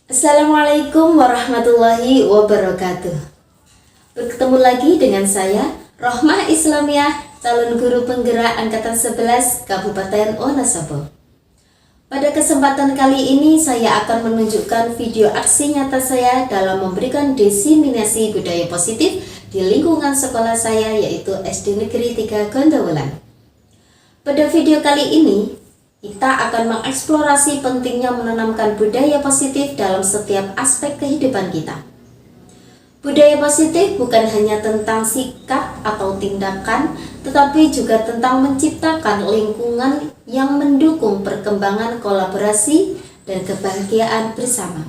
Assalamualaikum warahmatullahi wabarakatuh. Bertemu lagi dengan saya, Rohmah Islamiyah, calon guru penggerak Angkatan 11 Kabupaten Wonosobo. Pada kesempatan kali ini saya akan menunjukkan video aksi nyata saya dalam memberikan diseminasi budaya positif di lingkungan sekolah saya, yaitu SD Negeri 3 Gondowulan. Pada video kali ini, kita akan mengeksplorasi pentingnya menanamkan budaya positif dalam setiap aspek kehidupan kita. Budaya positif bukan hanya tentang sikap atau tindakan, tetapi juga tentang menciptakan lingkungan yang mendukung perkembangan kolaborasi dan kebahagiaan bersama.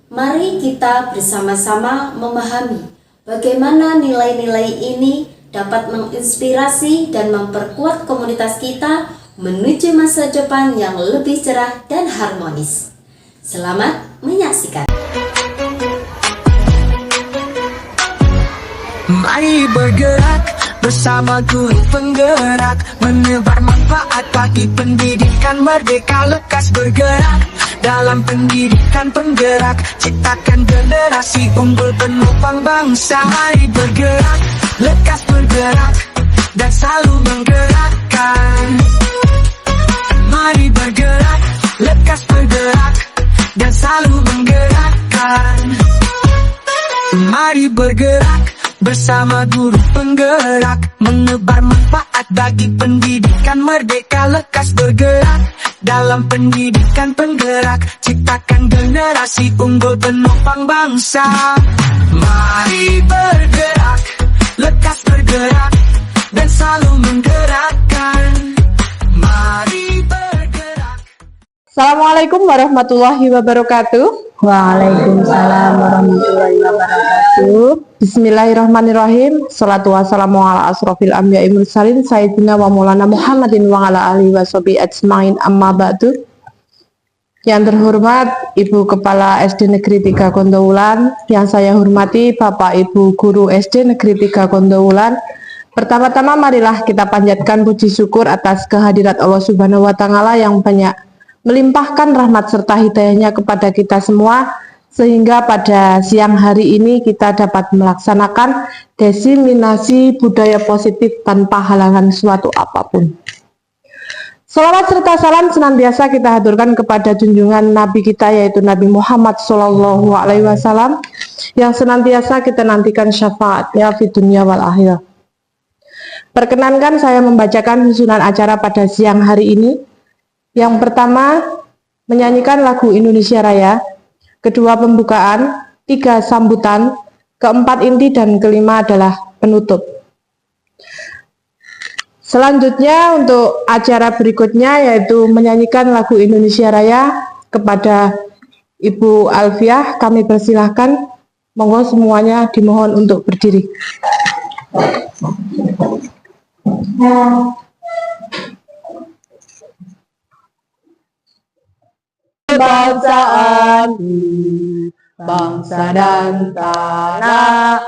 Mari kita bersama-sama memahami bagaimana nilai-nilai ini dapat menginspirasi dan memperkuat komunitas kita menuju masa depan yang lebih cerah dan harmonis. Selamat menyaksikan. Mari bergerak bersama guru penggerak, menebar manfaat bagi pendidikan merdeka. Lekas bergerak dalam pendidikan penggerak, ciptakan generasi unggul penopang bangsa. Mari bergerak, lekas bergerak, dan selalu menggerakkan. Mari bergerak, lekas bergerak, dan selalu menggerakkan. Mari bergerak bersama guru penggerak, menebar manfaat bagi pendidikan merdeka. Lekas bergerak dalam pendidikan penggerak, ciptakan generasi unggul penopang bangsa. Mari bergerak, lekas bergerak, dan selalu menggerakkan. Mari bergerak. Assalamualaikum warahmatullahi wabarakatuh. Waalaikumsalam warahmatullahi wabarakatuh. Bismillahirrahmanirrahim. Salatu wassalamu ala asrofil anbiya'i mursalin sayyidina wa maulana Muhammadin wa ala alihi wa sahbihi ajmain, amma ba'du. Yang terhormat Ibu Kepala SD Negeri 3 Gondowulan, yang saya hormati Bapak Ibu Guru SD Negeri 3 Gondowulan. Pertama-tama marilah kita panjatkan puji syukur atas kehadirat Allah Subhanahu wa Ta'ala yang banyak melimpahkan rahmat serta hidayahnya kepada kita semua, sehingga pada siang hari ini kita dapat melaksanakan diseminasi budaya positif tanpa halangan suatu apapun. Salawat serta salam senantiasa kita haturkan kepada junjungan Nabi kita, yaitu Nabi Muhammad SAW, yang senantiasa kita nantikan syafaatnya di dunia wal akhirah. Perkenankan saya membacakan susunan acara pada siang hari ini. Yang pertama, menyanyikan lagu Indonesia Raya. Kedua, pembukaan. Tiga, sambutan. Keempat, inti. Dan kelima adalah penutup. Selanjutnya, untuk acara berikutnya, yaitu menyanyikan lagu Indonesia Raya. Kepada Ibu Alfiah, kami persilahkan. Monggo semuanya dimohon untuk berdiri. Bangsaanku, bangsa dan tanah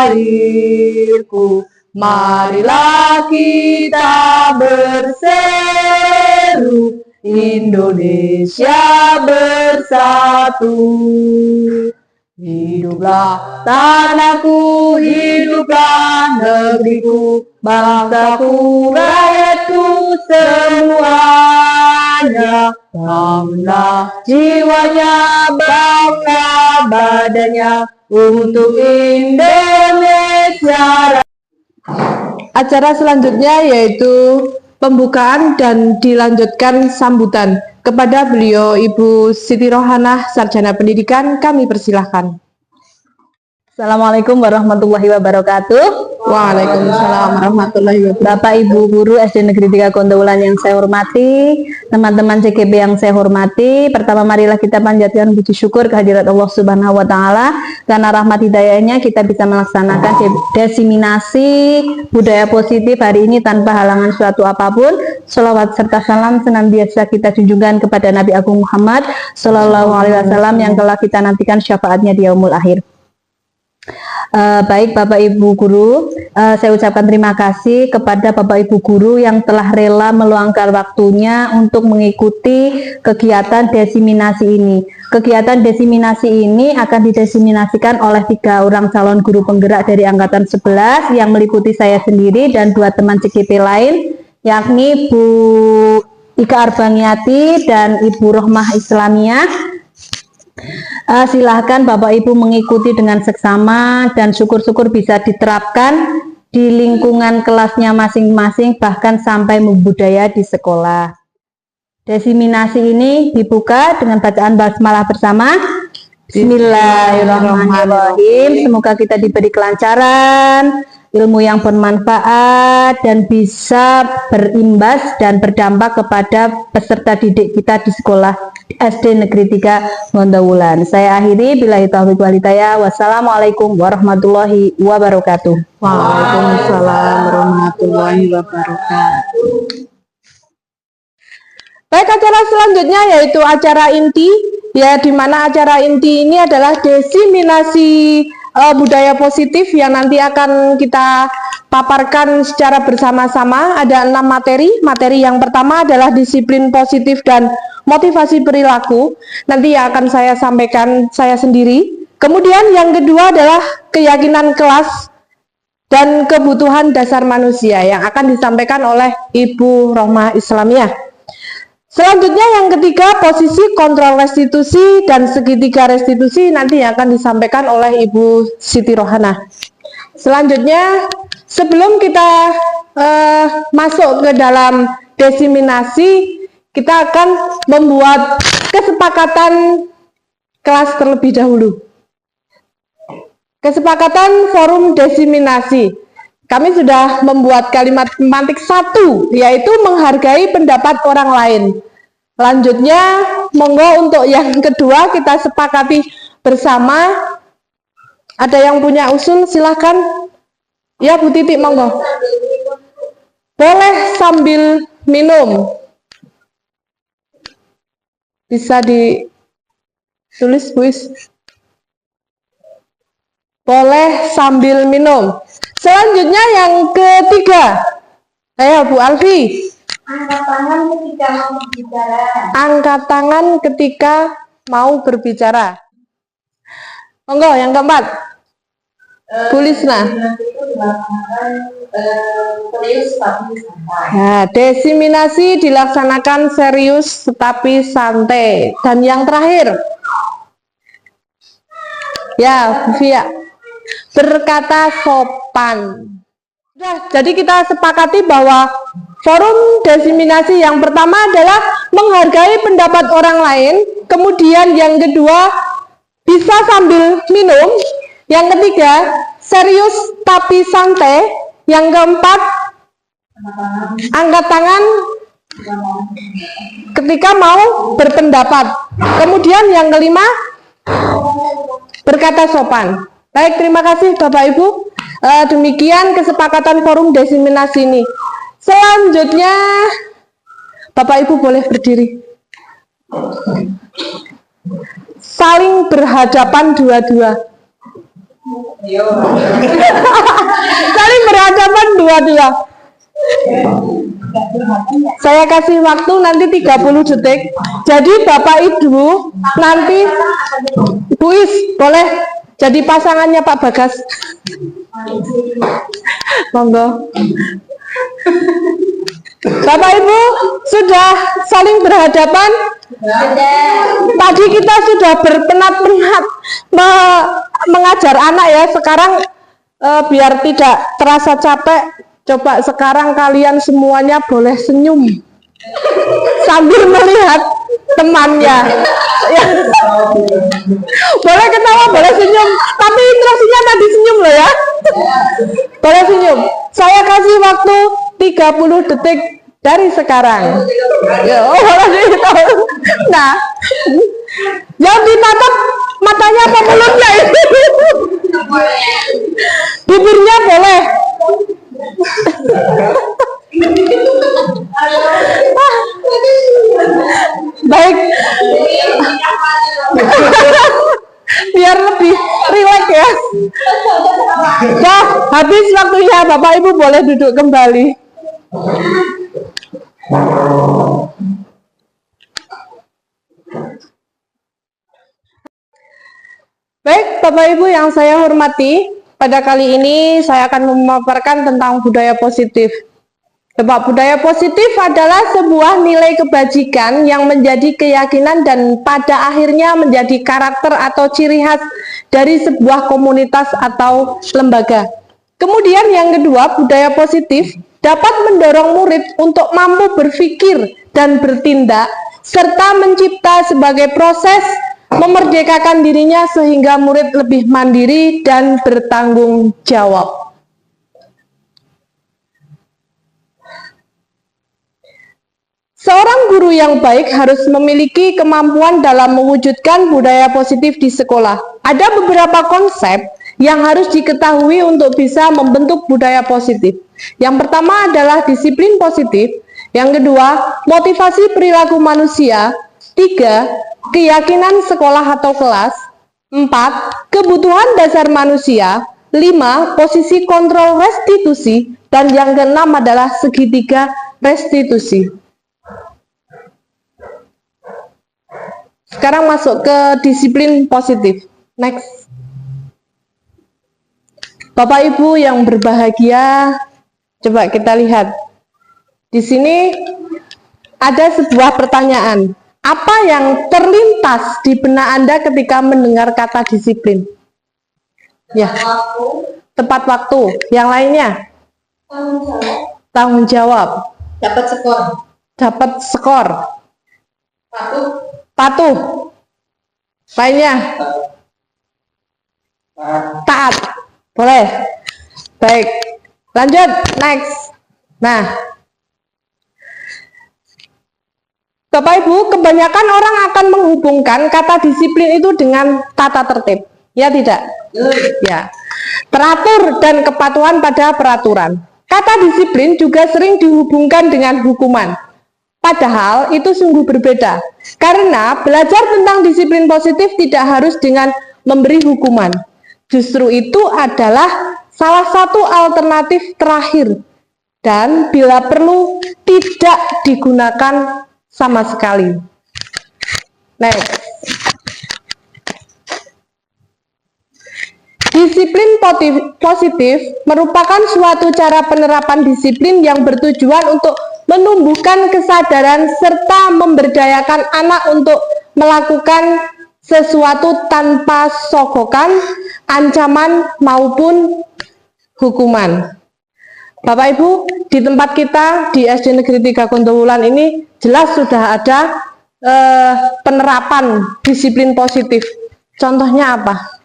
airku, marilah kita berseru, Indonesia bersatu. Hiduplah tanahku, hiduplah negeriku, bangsaku, rakyatku semuanya. Bangunlah jiwanya, bangunlah badannya untuk Indonesia. Acara selanjutnya yaitu pembukaan dan dilanjutkan sambutan. Kepada beliau Ibu Siti Rohanah, Sarjana Pendidikan, kami persilahkan. Assalamualaikum warahmatullahi wabarakatuh. Waalaikumsalam warahmatullahi wabarakatuh. Bapak Ibu Guru SD Negeri 3 Gondowulan yang saya hormati, teman-teman CGB yang saya hormati, pertama marilah kita panjatkan puji syukur kehadirat Allah Subhanahu wa Ta'ala, karena rahmat hidayahnya kita bisa melaksanakan diseminasi budaya positif hari ini tanpa halangan suatu apapun. Sholawat serta salam senantiasa kita junjungan kepada Nabi Agung Muhammad Sallallahu Alaihi Wasallam yang telah kita nantikan syafaatnya di yaumul akhir. Baik Bapak Ibu Guru, saya ucapkan terima kasih kepada Bapak Ibu Guru yang telah rela meluangkan waktunya untuk mengikuti kegiatan desiminasi ini. Kegiatan desiminasi ini akan didesiminasikan oleh 3 orang calon guru penggerak dari Angkatan 11 yang meliputi saya sendiri dan 2 teman CGP lain, yakni Bu Ika Arbangiati dan Ibu Rohmah Islamiyah. Silahkan Bapak Ibu mengikuti dengan seksama dan syukur-syukur bisa diterapkan di lingkungan kelasnya masing-masing, bahkan sampai membudaya di sekolah. Desiminasi ini dibuka dengan bacaan basmalah bersama. Bismillahirrahmanirrahim. Semoga kita diberi kelancaran, ilmu yang bermanfaat dan bisa berimbas dan berdampak kepada peserta didik kita di sekolah SD Negeri 3 Gondowulan. Saya akhiri, billahi taufiq wal hidayah. Wassalamualaikum warahmatullahi wabarakatuh. Waalaikumsalam warahmatullahi wabarakatuh. Baik, acara selanjutnya yaitu acara inti, ya, di mana acara inti ini adalah desiminasi budaya positif yang nanti akan kita paparkan secara bersama-sama. Ada 6 materi. Materi yang pertama adalah disiplin positif dan motivasi perilaku. Nanti yang akan saya sampaikan saya sendiri. Kemudian yang kedua adalah keyakinan kelas dan kebutuhan dasar manusia yang akan disampaikan oleh Ibu Rohmah Islamiyah. Selanjutnya yang ketiga, posisi kontrol restitusi dan segitiga restitusi nanti yang akan disampaikan oleh Ibu Siti Rohana. Selanjutnya, sebelum kita masuk ke dalam desiminasi, kita akan membuat kesepakatan kelas terlebih dahulu. Kesepakatan forum desiminasi. Kami sudah membuat kalimat pemantik 1, yaitu menghargai pendapat orang lain. Lanjutnya, monggo untuk yang kedua kita sepakati bersama. Ada yang punya usul, silahkan. Ya, Bu Titi, monggo. Boleh sambil minum. Bisa ditulis, Bu Is. Boleh sambil minum. Selanjutnya yang ketiga. Ayo Bu Alfi. Angkat tangan ketika mau berbicara. Angkat tangan ketika mau berbicara. Monggo yang keempat. Bu Lisna. Serius tapi santai. Nah, desiminasi dilaksanakan serius tetapi santai. Dan yang terakhir. Ya, Bu Fia. Berkata sopan. Nah, jadi kita sepakati bahwa forum desiminasi yang pertama adalah menghargai pendapat orang lain, kemudian yang kedua bisa sambil minum, yang ketiga serius tapi santai, yang keempat angkat tangan ketika mau berpendapat, kemudian yang kelima berkata sopan. Baik, terima kasih Bapak Ibu. Demikian kesepakatan forum desiminasi ini. Selanjutnya, Bapak Ibu boleh berdiri. Saling berhadapan dua-dua. Saling berhadapan dua-dua. Saya kasih waktu nanti 30 detik. Jadi Bapak Ibu nanti Bu Is boleh jadi pasangannya Pak Bagas. Monggo. Bapak Ibu sudah saling berhadapan? Tadi kita sudah berpenat-penat mengajar anak ya. Sekarang biar tidak terasa capek, coba sekarang kalian semuanya boleh senyum sambil melihat temannya. Boleh ketawa, boleh senyum, tapi instruksinya tadi senyum loh ya. Boleh senyum. Saya kasih waktu 30 detik dari sekarang. Nah, yang ditatap matanya apa mulutnya itu? Bibirnya boleh. Baik. biar lebih rileks ya. Dah, habis waktunya, Bapak Ibu boleh duduk kembali. Baik, Bapak Ibu yang saya hormati, pada kali ini saya akan memaparkan tentang budaya positif. Sebab budaya positif adalah sebuah nilai kebajikan yang menjadi keyakinan dan pada akhirnya menjadi karakter atau ciri khas dari sebuah komunitas atau lembaga. Kemudian yang kedua, budaya positif dapat mendorong murid untuk mampu berpikir dan bertindak serta mencipta sebagai proses memerdekakan dirinya sehingga murid lebih mandiri dan bertanggung jawab. Seorang guru yang baik harus memiliki kemampuan dalam mewujudkan budaya positif di sekolah. Ada beberapa konsep yang harus diketahui untuk bisa membentuk budaya positif. Yang pertama adalah disiplin positif. Yang kedua, motivasi perilaku manusia. 3, keyakinan sekolah atau kelas. 4, kebutuhan dasar manusia. 5, posisi kontrol restitusi. Dan yang keenam adalah segitiga restitusi. Sekarang masuk ke disiplin positif. Next. Bapak Ibu yang berbahagia, coba kita lihat. Di sini ada sebuah pertanyaan. Apa yang terlintas di benak Anda ketika mendengar kata disiplin? Ya. Tepat waktu. Yang lainnya? Tanggung jawab. Dapat skor. Dapat skor. Patuh. Lainnya? Taat. Boleh. Baik. Lanjut. Next. Nah, Bapak Ibu, kebanyakan orang akan menghubungkan kata disiplin itu dengan tata tertib. Ya tidak? Ya. Teratur dan kepatuhan pada peraturan. Kata disiplin juga sering dihubungkan dengan hukuman. Padahal itu sungguh berbeda, karena belajar tentang disiplin positif tidak harus dengan memberi hukuman. Justru itu adalah salah satu alternatif terakhir, dan bila perlu tidak digunakan sama sekali. Next. Disiplin positif merupakan suatu cara penerapan disiplin yang bertujuan untuk menumbuhkan kesadaran serta memberdayakan anak untuk melakukan sesuatu tanpa sogokan, ancaman maupun hukuman. Bapak Ibu, di tempat kita di SD Negeri 3 Kondowulan ini jelas sudah ada penerapan disiplin positif. Contohnya apa?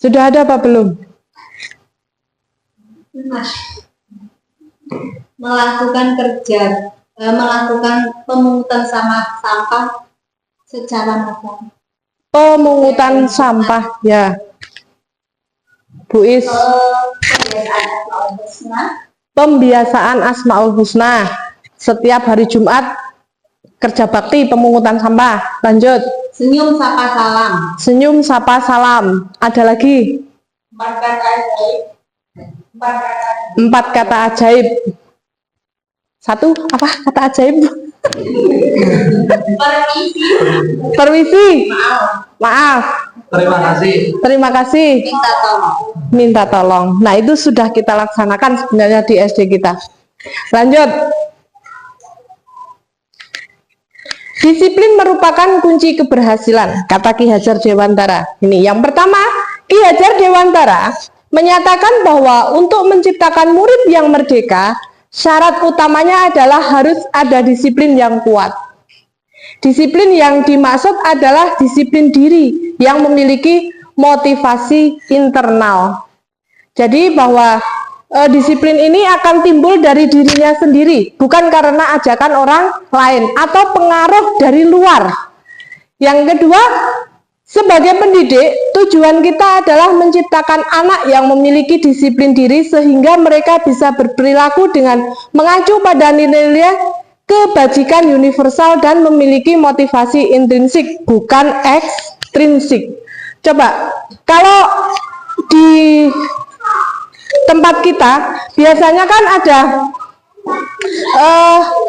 Sudah ada apa belum? Melakukan pemungutan sampah secara massal. Pemungutan sampah, ya. Bu Is. Pembiasaan Asmaul Husna. Setiap hari Jumat kerja bakti pemungutan sampah. Lanjut. Senyum sapa salam. Senyum sapa salam. Ada lagi? 4 kata ajaib. 4 kata ajaib. 1 apa kata ajaib? Permisi. Maaf. Terima kasih. Minta tolong. Nah, itu sudah kita laksanakan sebenarnya di SD kita. Lanjut. Disiplin merupakan kunci keberhasilan, kata Ki Hajar Dewantara. Ini yang pertama, Ki Hajar Dewantara menyatakan bahwa untuk menciptakan murid yang merdeka, syarat utamanya adalah harus ada disiplin yang kuat. Disiplin yang dimaksud adalah disiplin diri yang memiliki motivasi internal. Jadi bahwa disiplin ini akan timbul dari dirinya sendiri, bukan karena ajakan orang lain atau pengaruh dari luar. Yang kedua, sebagai pendidik, tujuan kita adalah menciptakan anak yang memiliki disiplin diri sehingga mereka bisa berperilaku dengan mengacu pada nilai-nilai kebajikan universal dan memiliki motivasi intrinsik, bukan ekstrinsik. Coba, kalau di tempat kita biasanya kan ada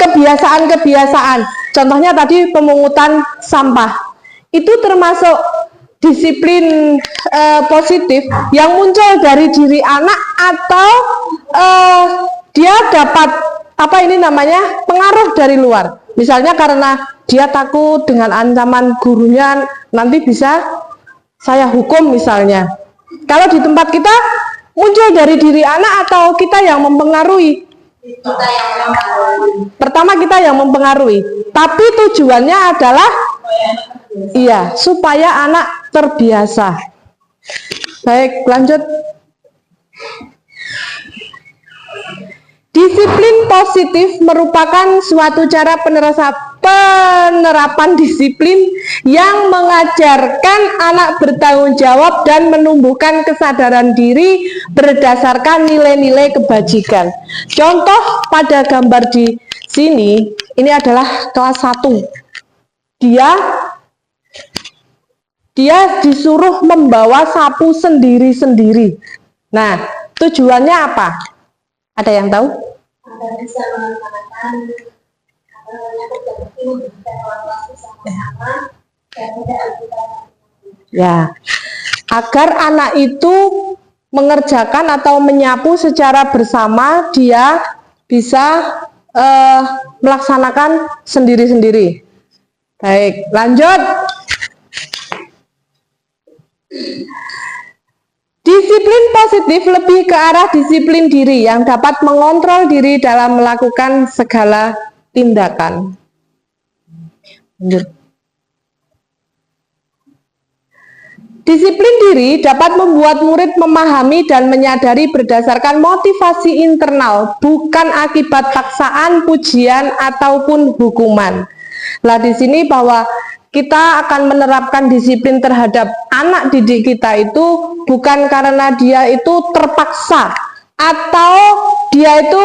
kebiasaan-kebiasaan. Contohnya tadi pemungutan sampah. Itu termasuk disiplin positif yang muncul dari diri anak atau dia dapat pengaruh dari luar. Misalnya karena dia takut dengan ancaman gurunya nanti bisa saya hukum misalnya. Kalau di tempat kita muncul dari diri anak atau kita yang mempengaruhi? Kita yang mempengaruhi. Pertama kita yang mempengaruhi, tapi tujuannya adalah supaya anak terbiasa. Baik, lanjut. Disiplin positif merupakan suatu cara penerapan disiplin yang mengajarkan anak bertanggung jawab dan menumbuhkan kesadaran diri berdasarkan nilai-nilai kebajikan. Contoh pada gambar di sini, ini adalah kelas 1. Dia disuruh membawa sapu sendiri-sendiri. Nah, tujuannya apa? Ada yang tahu? Agar bisa melaksanakan sama-sama dan tidak Ya, agar anak itu mengerjakan atau menyapu secara bersama, dia bisa melaksanakan sendiri-sendiri. Baik, lanjut. Disiplin positif lebih ke arah disiplin diri yang dapat mengontrol diri dalam melakukan segala tindakan. Lanjut. Disiplin diri dapat membuat murid memahami dan menyadari berdasarkan motivasi internal, bukan akibat paksaan, pujian, ataupun hukuman. Lah di sini bahwa kita akan menerapkan disiplin terhadap anak didik kita itu bukan karena dia itu terpaksa atau dia itu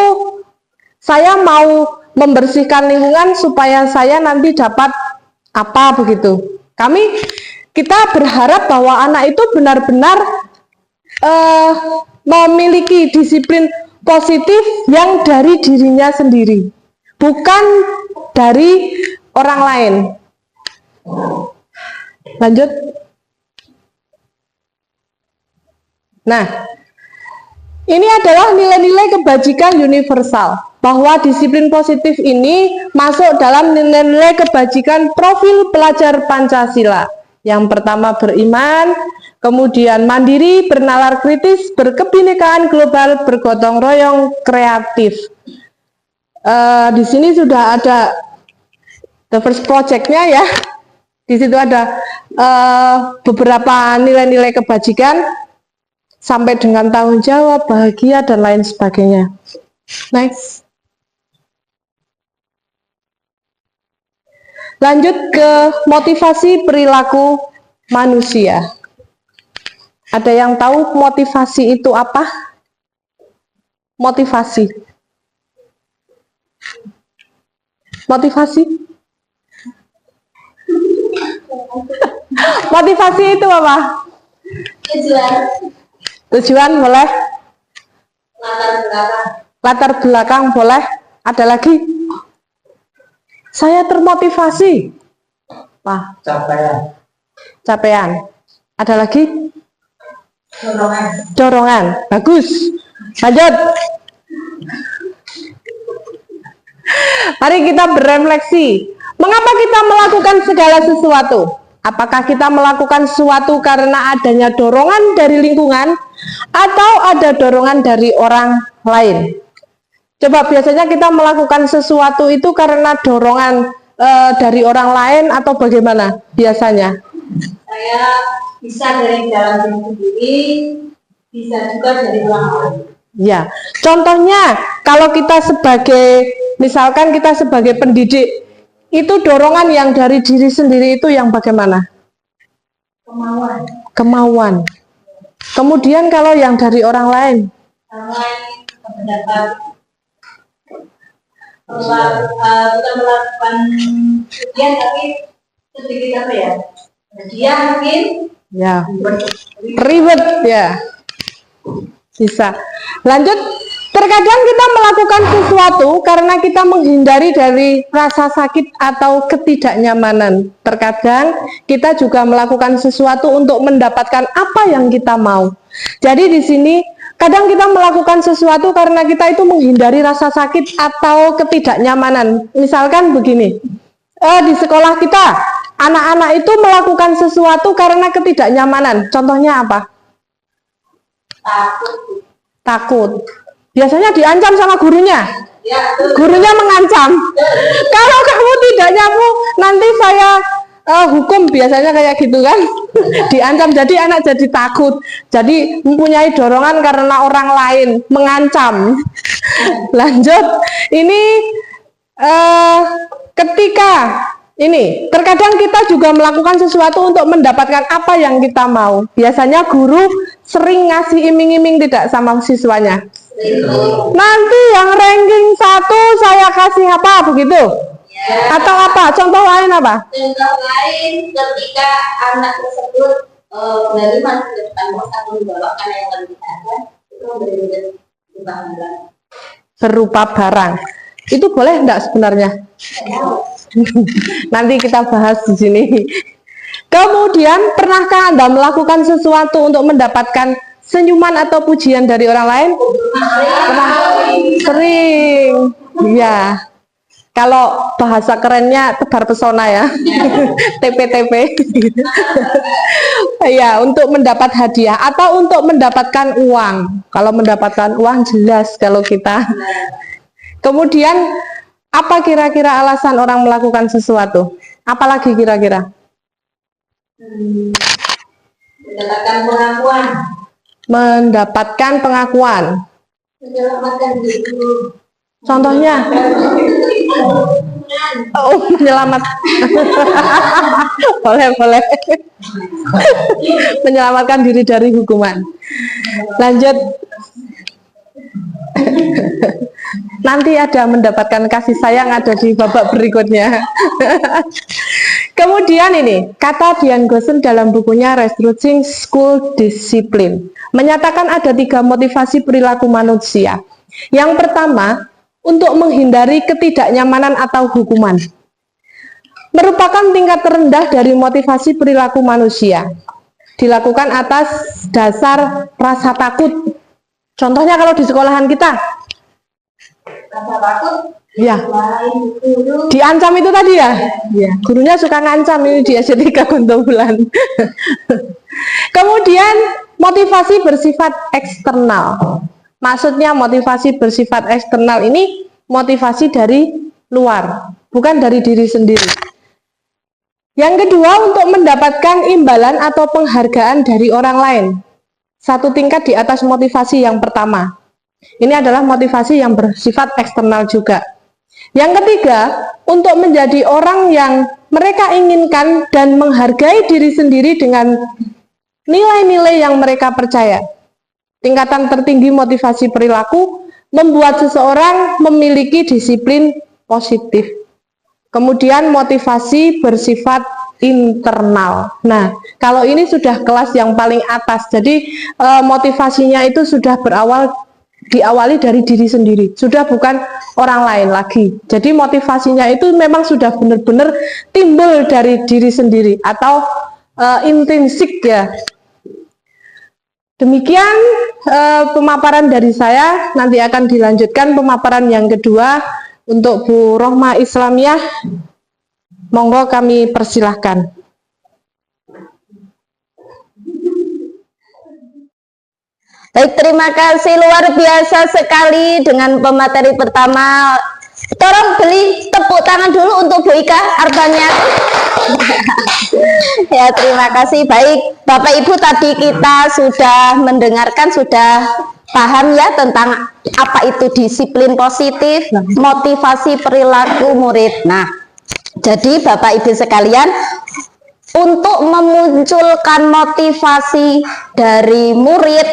saya mau membersihkan lingkungan supaya saya nanti dapat apa begitu. Kita berharap bahwa anak itu benar-benar memiliki disiplin positif yang dari dirinya sendiri, bukan dari orang lain. Lanjut. Nah, ini adalah nilai-nilai kebajikan universal, bahwa disiplin positif ini masuk dalam nilai-nilai kebajikan profil pelajar Pancasila. Yang pertama beriman, kemudian mandiri, bernalar kritis, berkebinekaan global, bergotong royong, kreatif. Di sini sudah ada the first project-nya ya. Di situ ada beberapa nilai-nilai kebajikan sampai dengan tanggung jawab, bahagia, dan lain sebagainya. Next. Lanjut ke motivasi perilaku manusia. Ada yang tahu motivasi itu apa? Motivasi. Motivasi? Motivasi itu apa? Tujuan boleh. Latar belakang boleh. Ada lagi? Saya termotivasi. Wah. Capaian. Ada lagi? Dorongan. Bagus. Lanjut. Mari kita berefleksi. Mengapa kita melakukan segala sesuatu? Apakah kita melakukan sesuatu karena adanya dorongan dari lingkungan atau ada dorongan dari orang lain? Coba biasanya kita melakukan sesuatu itu karena dorongan dari orang lain atau bagaimana biasanya? Saya bisa dari dalam diri sendiri, bisa juga dari orang lain. Ya, contohnya kalau kita misalkan kita sebagai pendidik, itu dorongan yang dari diri sendiri itu yang bagaimana? Kemauan. Kemudian kalau yang dari orang lain? bukan melakukan ujian tapi sedikit apa ya? Dia mungkin Ya, ribet ya. Bisa. Lanjut, terkadang kita melakukan sesuatu karena kita menghindari dari rasa sakit atau ketidaknyamanan. Terkadang kita juga melakukan sesuatu untuk mendapatkan apa yang kita mau. Jadi di sini kadang kita melakukan sesuatu karena kita itu menghindari rasa sakit atau ketidaknyamanan. Misalkan begini, di sekolah kita anak-anak itu melakukan sesuatu karena ketidaknyamanan. Contohnya apa? Takut. Biasanya diancam sama gurunya. Gurunya mengancam. Kalau kamu tidak nyapu, nanti saya hukum, biasanya kayak gitu kan. Diancam, jadi anak jadi takut. Jadi mempunyai dorongan karena orang lain mengancam. Lanjut, ini ketika ini terkadang kita juga melakukan sesuatu untuk mendapatkan apa yang kita mau. Biasanya guru sering ngasih iming-iming tidak sama siswanya. Nanti yang ranking 1 saya kasih apa begitu? Atau apa? Contoh lain apa? Contoh lain ketika anak tersebut dari masa depan atau membawakan yang lebih ada, itu memberi Berupa barang. Itu boleh enggak sebenarnya? Nanti kita bahas di sini. Kemudian, pernahkah Anda melakukan sesuatu untuk mendapatkan senyuman atau pujian dari orang lain? Pernah? Sering. Ya. Kalau bahasa kerennya tebar pesona ya. TP-TP. Ya, untuk mendapat hadiah atau untuk mendapatkan uang. Kalau mendapatkan uang jelas kalau kita. Kemudian, apa kira-kira alasan orang melakukan sesuatu? Apalagi kira-kira? mendapatkan pengakuan, Mendapatkan pengakuan. menyelamatkan diri. Contohnya? Oh, menyelamat. Boleh. Menyelamatkan diri dari hukuman. Lanjut. Nanti ada mendapatkan kasih sayang, ada di babak berikutnya. Kemudian ini, kata Dian Goosen dalam bukunya Restructuring School Discipline menyatakan ada 3 motivasi perilaku manusia. Yang pertama, untuk menghindari ketidaknyamanan atau hukuman. Merupakan tingkat terendah dari motivasi perilaku manusia. Dilakukan atas dasar rasa takut. Contohnya kalau di sekolahan kita, Rasa takut, ya, lain guru, diancam itu tadi ya? Ya, gurunya suka ngancam ini di SD 3 Gontobulan. Kemudian motivasi bersifat eksternal. Maksudnya motivasi bersifat eksternal ini motivasi dari luar, bukan dari diri sendiri. Yang kedua, untuk mendapatkan imbalan atau penghargaan dari orang lain. Satu tingkat di atas motivasi yang pertama. Ini adalah motivasi yang bersifat eksternal juga. Yang ketiga, untuk menjadi orang yang mereka inginkan dan menghargai diri sendiri dengan nilai-nilai yang mereka percaya. Tingkatan tertinggi motivasi perilaku membuat seseorang memiliki disiplin positif. Kemudian motivasi bersifat internal. Nah, kalau ini sudah kelas yang paling atas. Jadi motivasinya itu sudah diawali dari diri sendiri. Sudah bukan orang lain lagi. Jadi motivasinya itu memang sudah benar-benar timbul dari diri sendiri atau intrinsik ya. Demikian pemaparan dari saya. Nanti akan dilanjutkan pemaparan yang kedua untuk Bu Rohmah Islamiyah. Monggo kami persilahkan. Baik, terima kasih, luar biasa sekali dengan pemateri pertama. Tolong beli tepuk tangan dulu untuk Bu Ika Arbanya. Ya, terima kasih. Baik, Bapak Ibu, tadi kita sudah mendengarkan, sudah paham ya tentang apa itu disiplin positif, motivasi perilaku murid. Nah, jadi Bapak Ibu sekalian, untuk memunculkan motivasi dari murid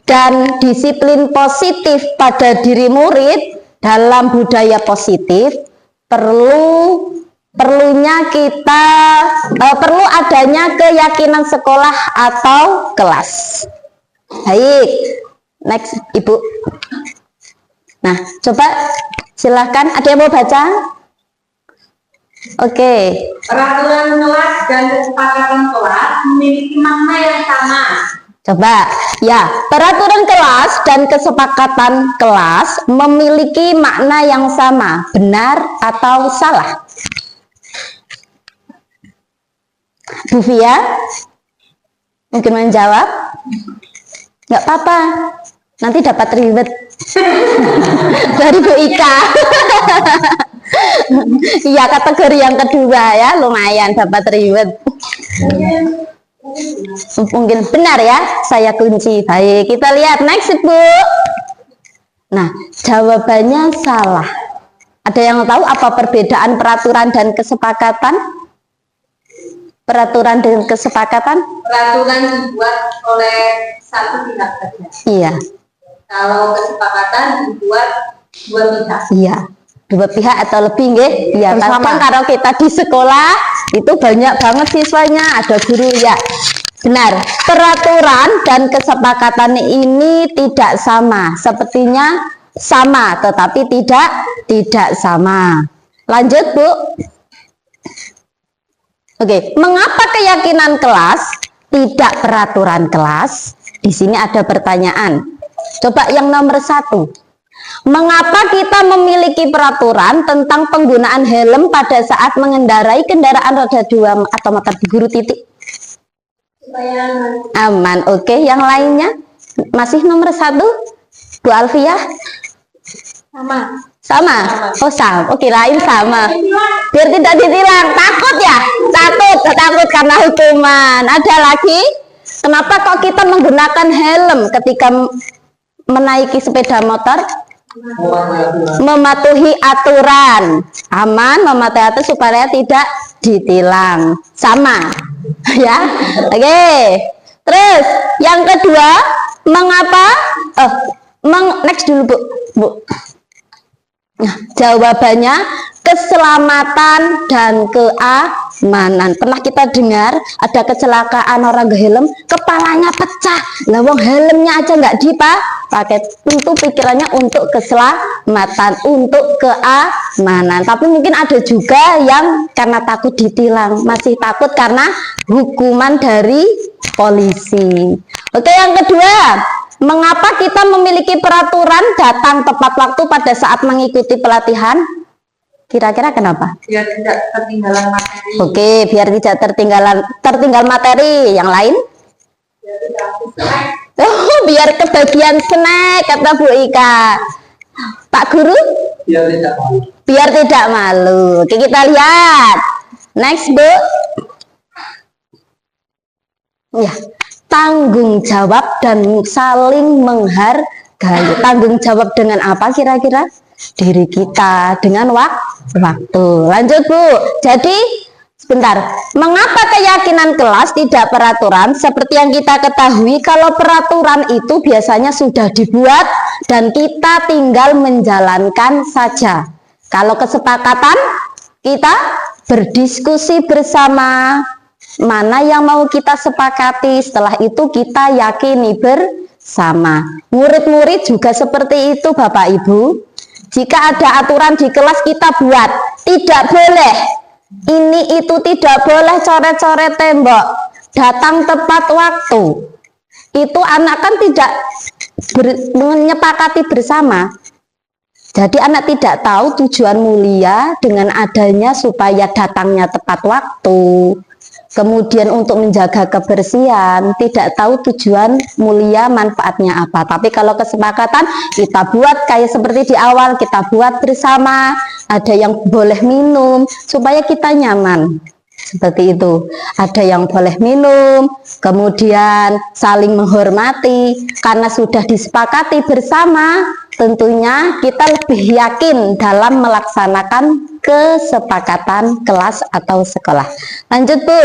dan disiplin positif pada diri murid, dalam budaya positif perlunya kita perlu adanya keyakinan sekolah atau kelas. Baik, next Ibu. Nah, coba silahkan, ada yang mau baca? Oke. Peraturan kelas dan kesepakatan kelas memiliki makna yang sama. Coba, ya, peraturan kelas dan kesepakatan kelas memiliki makna yang sama, benar atau salah? Bu Fia, mungkin menjawab? Nggak apa-apa, nanti dapat ribet dari Bu Ika. Iya, kategori yang kedua ya, lumayan dapat ribet. Mungkin benar ya, saya kunci. Baik, kita lihat next Bu. Nah, jawabannya salah. Ada yang tahu apa perbedaan peraturan dan kesepakatan? Peraturan dan kesepakatan? Peraturan dibuat oleh satu pihak saja. Iya, Kalau kesepakatan dibuat dua pihak. iya. Dua pihak atau lebih nggih? Iya, Bersama. kadang kalau kita di sekolah itu banyak banget siswanya, ada guru ya. Benar, peraturan dan kesepakatan ini tidak sama. Sepertinya sama, tetapi tidak sama. Lanjut, Bu. Oke, mengapa keyakinan kelas tidak peraturan kelas? Di sini ada pertanyaan. Coba yang nomor 1. Mengapa kita memiliki peraturan tentang penggunaan helm pada saat mengendarai kendaraan roda 2 atau motor di guru titik? Supaya Aman. Oke, yang lainnya masih nomor 1, Bu Alfiah? Sama? Oh sama. Oke, lain sama. Biar tidak ditilang. Takut ya? Takut karena hukuman. Ada lagi? Kenapa kok kita menggunakan helm ketika menaiki sepeda motor? Mematuhi aturan. Aman, mematuhi aturan supaya tidak ditilang. Sama. Ya. Oke. Terus yang kedua, mengapa next dulu Bu. Nah, jawabannya keselamatan dan keamanan. Pernah kita dengar ada kecelakaan orang nggak helm, kepalanya pecah. Lah wong helmnya aja nggak dipakai. Tentu pikirannya untuk keselamatan, untuk keamanan. Tapi mungkin ada juga yang karena takut ditilang, masih takut karena hukuman dari polisi. Oke, yang kedua, mengapa kita memiliki peraturan datang tepat waktu pada saat mengikuti pelatihan? Kira-kira kenapa? biar tidak ketinggalan materi. Oke, biar tidak tertinggal materi. Yang lain? Oh, biar kebagian snack, kata Bu Ika. Pak Guru? Biar tidak malu. Oke, kita lihat. Next, Bu. Ya, tanggung jawab dan saling menghargai. Tanggung jawab dengan apa kira-kira? Diri kita, dengan waktu. Lanjut Bu. Jadi sebentar, mengapa keyakinan kelas tidak peraturan? Seperti yang kita ketahui, kalau peraturan itu biasanya sudah dibuat dan kita tinggal menjalankan saja. Kalau kesepakatan, kita berdiskusi bersama mana yang mau kita sepakati, setelah itu kita yakini bersama. Murid-murid juga seperti itu Bapak Ibu. Jika ada aturan di kelas kita buat, tidak boleh ini itu, tidak boleh coret-coret tembok, datang tepat waktu. Itu anak kan tidak menyepakati bersama. Jadi anak tidak tahu tujuan mulia dengan adanya supaya datangnya tepat waktu. Kemudian untuk menjaga kebersihan, tidak tahu tujuan mulia manfaatnya apa. Tapi kalau kesepakatan kita buat kayak seperti di awal, kita buat bersama, ada yang boleh minum supaya kita nyaman. Seperti itu. Ada yang boleh minum, kemudian saling menghormati karena sudah disepakati bersama. Tentunya kita lebih yakin dalam melaksanakan kesepakatan kelas atau sekolah. Lanjut Bu.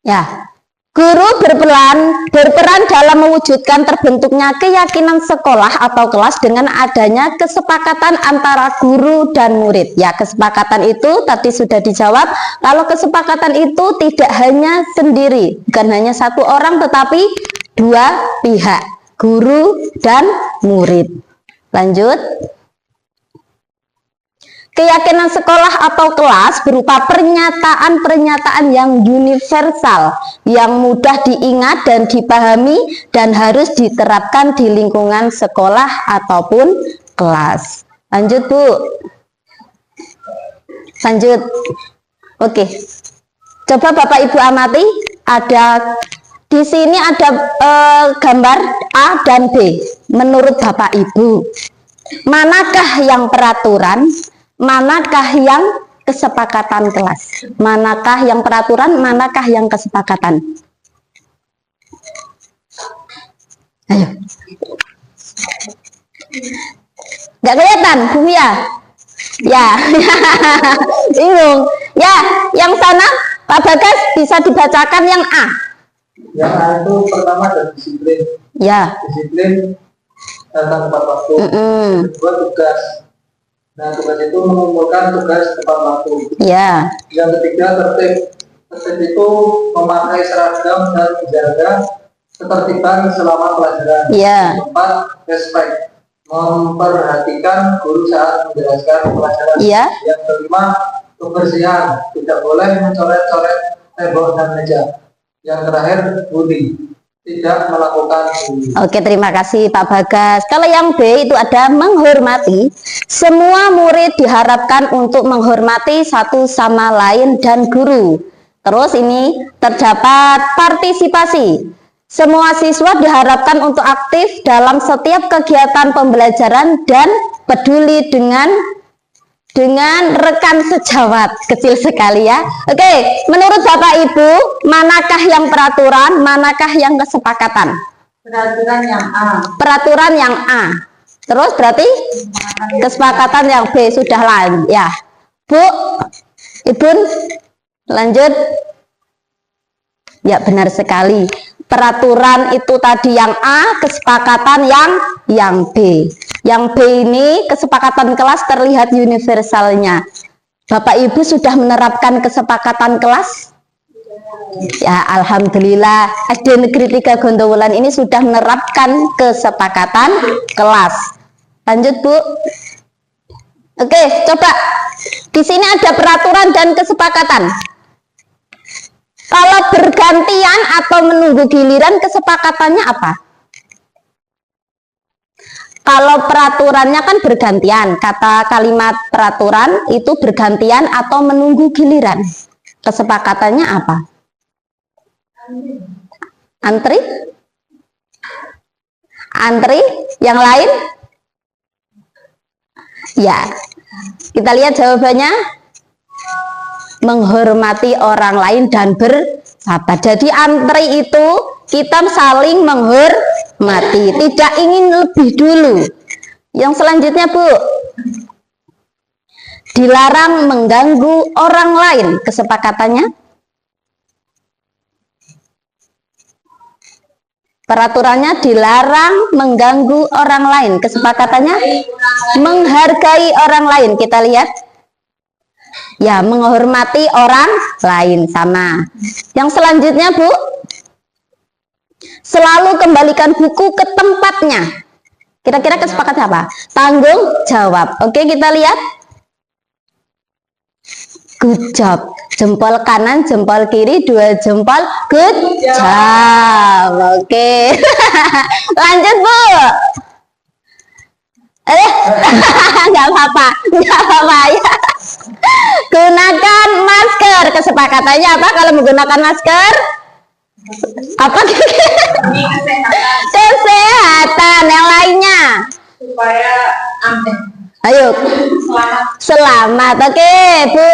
Ya, Guru berperan dalam mewujudkan terbentuknya keyakinan sekolah atau kelas dengan adanya kesepakatan antara guru dan murid. Ya, kesepakatan itu tadi sudah dijawab. Kalau kesepakatan itu tidak hanya sendiri, bukan hanya satu orang tetapi dua pihak, guru dan murid. Lanjut. Keyakinan sekolah atau kelas berupa pernyataan-pernyataan yang universal, yang mudah diingat dan dipahami dan harus diterapkan di lingkungan sekolah ataupun kelas. Lanjut, Bu. Lanjut. Oke. Coba Bapak Ibu amati, ada di sini ada gambar A dan B. Menurut Bapak Ibu, manakah yang peraturan? Manakah yang kesepakatan kelas? Manakah yang peraturan? Manakah yang kesepakatan? Ayo. Gak kelihatan, Bu ya? Ya, bingung. Ya, yang sana Pak Bagas bisa dibacakan yang A. Yang A itu pertama adalah disiplin. Ya. Disiplin datang tepat waktu. Kedua tugas. Nah, tugas itu mengumpulkan tugas tepat waktu. Ya. Yang ketiga tertib. Tertib itu memakai seragam dan menjaga ketertiban selama pelajaran. Ya. Keempat, respect. Memperhatikan guru saat menjelaskan pelajaran. Ya. Yang kelima, kebersihan. Tidak boleh mencoret-coret tembok dan meja. Yang terakhir, budi. Tidak melakukan budi. Oke, terima kasih Pak Bagas. Kalau yang B itu ada menghormati. Semua murid diharapkan untuk menghormati satu sama lain dan guru. Terus ini terdapat partisipasi. Semua siswa diharapkan untuk aktif dalam setiap kegiatan pembelajaran dan peduli dengan rekan sejawat. Kecil sekali ya. Oke, menurut Bapak Ibu, manakah yang peraturan, manakah yang kesepakatan? Peraturan yang A. Peraturan yang A. Terus berarti kesepakatan yang B sudah lanjut ya. Bu, Ibu, lanjut. Ya, benar sekali. Peraturan itu tadi yang A, kesepakatan yang B. Yang B ini kesepakatan kelas terlihat universalnya. Bapak Ibu sudah menerapkan kesepakatan kelas? Ya, alhamdulillah. SD Negeri 3 Gondowolan ini sudah menerapkan kesepakatan kelas. Lanjut, Bu. Oke, coba. Di sini ada peraturan dan kesepakatan. Kalau bergantian atau menunggu giliran, kesepakatannya apa? Kalau peraturannya kan bergantian, kata kalimat peraturan itu bergantian atau menunggu giliran. Kesepakatannya apa? Antri? Antri? Yang lain? Ya, kita lihat jawabannya. Menghormati orang lain dan bersahabat. Jadi antri itu kita saling menghormati, tidak ingin lebih dulu. Yang selanjutnya, Bu, dilarang mengganggu orang lain. Kesepakatannya? Peraturannya dilarang mengganggu orang lain. Kesepakatannya menghargai orang lain. Kita lihat. Ya, menghormati orang lain sama. Yang selanjutnya, Bu, selalu kembalikan buku ke tempatnya. Kira-kira kesepakatan apa? Tanggung jawab. Oke, kita lihat. Good job. Jempol kanan, jempol kiri, dua jempol. Good job. Oke. Lanjut, Bu. Nggak apa-apa ya. Gunakan masker. Kesepakatannya apa kalau menggunakan masker? Apa? Kesehatan. Yang lainnya supaya aman. ayo selamat. Oke, Bu.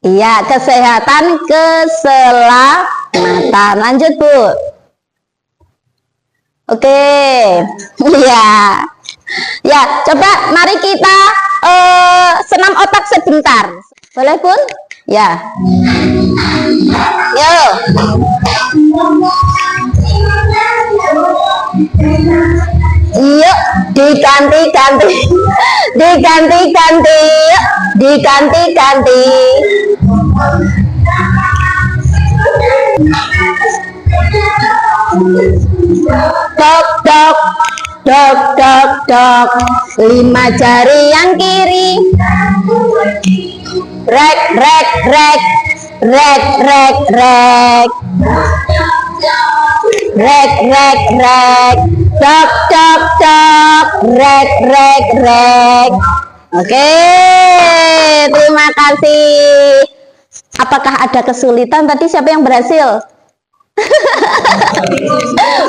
Iya, kesehatan, keselamatan. Lanjut, Bu. Oke. Iya. Ya, coba mari kita senam otak sebentar. Boleh, Bun? Ya. Yo. Yuk, diganti-ganti. Diganti-ganti. Yuk, diganti-ganti. Dok, dok, dok, dok, dok. 5 jari yang kiri. Rek, rek, rek. Rek, rek, rek. Rek, rek, rek. Dok, dok, dok. Rek, rek, rek. Oke, terima kasih. Apakah ada kesulitan tadi? Siapa yang berhasil?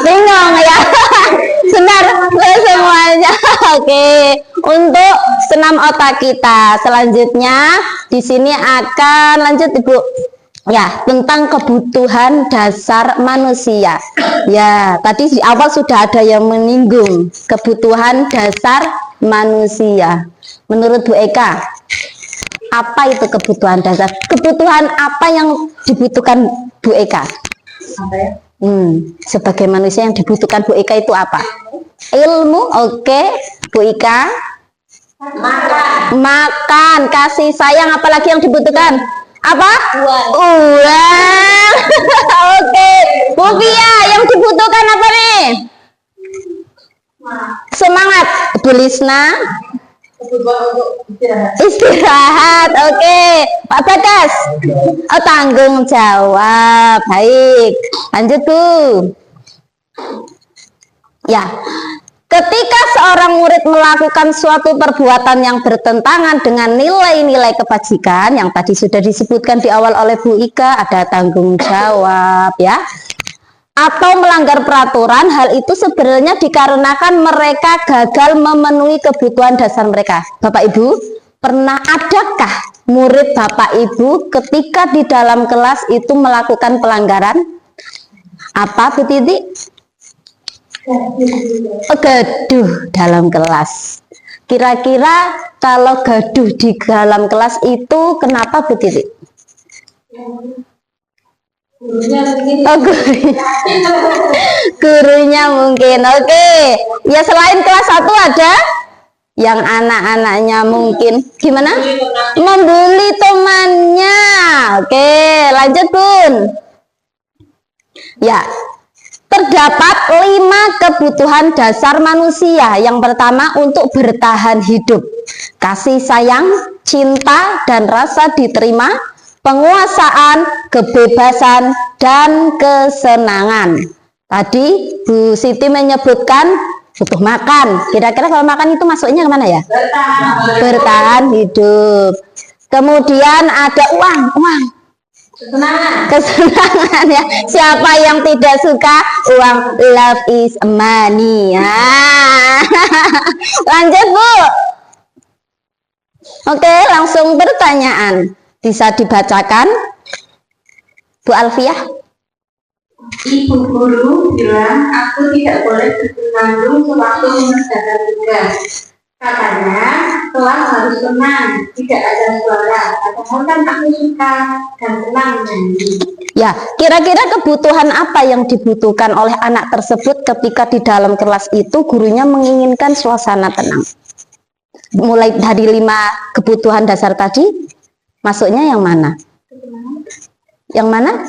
Bingung ya. Benar semuanya. Oke, untuk senam otak kita selanjutnya di sini akan lanjut Ibu. Ya, tentang kebutuhan dasar manusia. Ya, tadi di awal sudah ada yang menyinggung kebutuhan dasar manusia. Menurut Bu Eka, apa itu kebutuhan dasar? Kebutuhan apa yang dibutuhkan Bu Eka? Sebagai manusia yang dibutuhkan Bu Eka itu apa? Ilmu, oke. Bu Eka? Makan, kasih sayang, apalagi yang dibutuhkan? Apa? Uang. Oke. Bu Fia, yang dibutuhkan apa nih? Semangat. Bu Lisna? Istirahat. Oke. Pak Bagas? Oh, tanggung jawab. Baik. Lanjut Bu. Ya, ketika seorang murid melakukan suatu perbuatan yang bertentangan dengan nilai-nilai kebajikan yang tadi sudah disebutkan di awal oleh Bu Ika, ada tanggung jawab ya, atau melanggar peraturan, hal itu sebenarnya dikarenakan mereka gagal memenuhi kebutuhan dasar mereka. Bapak Ibu, pernah adakah murid Bapak Ibu ketika di dalam kelas itu melakukan pelanggaran? Apa Bu Titi? Gaduh dalam kelas. Kira-kira kalau gaduh di dalam kelas itu kenapa Bu Titi? Gurunya mungkin. Oke. Ya, selain kelas 1 ada yang anak-anaknya mungkin gimana? Membuli temannya. Oke, lanjut Bun. Ya, terdapat 5 kebutuhan dasar manusia. Yang pertama, untuk bertahan hidup, kasih sayang, cinta dan rasa diterima, penguasaan, kebebasan, dan kesenangan. Tadi Bu Siti menyebutkan butuh makan. Kira-kira kalau makan itu masuknya kemana ya? Bertahan hidup. Kemudian ada uang. Kesenangan ya. Siapa yang tidak suka uang? Love is money ya. Lanjut Bu. Oke, langsung pertanyaan. Bisa dibacakan Bu Alfiah? Ibu guru bilang aku tidak boleh bersandung sewaktu mengerjakan tugas. Katanya kelas harus tenang, tidak ada suara. Padahal kan aku suka dan senang menyanyi. Ya, kira-kira kebutuhan apa yang dibutuhkan oleh anak tersebut ketika di dalam kelas itu gurunya menginginkan suasana tenang? Mulai dari 5 kebutuhan dasar tadi, masuknya yang mana? Yang mana?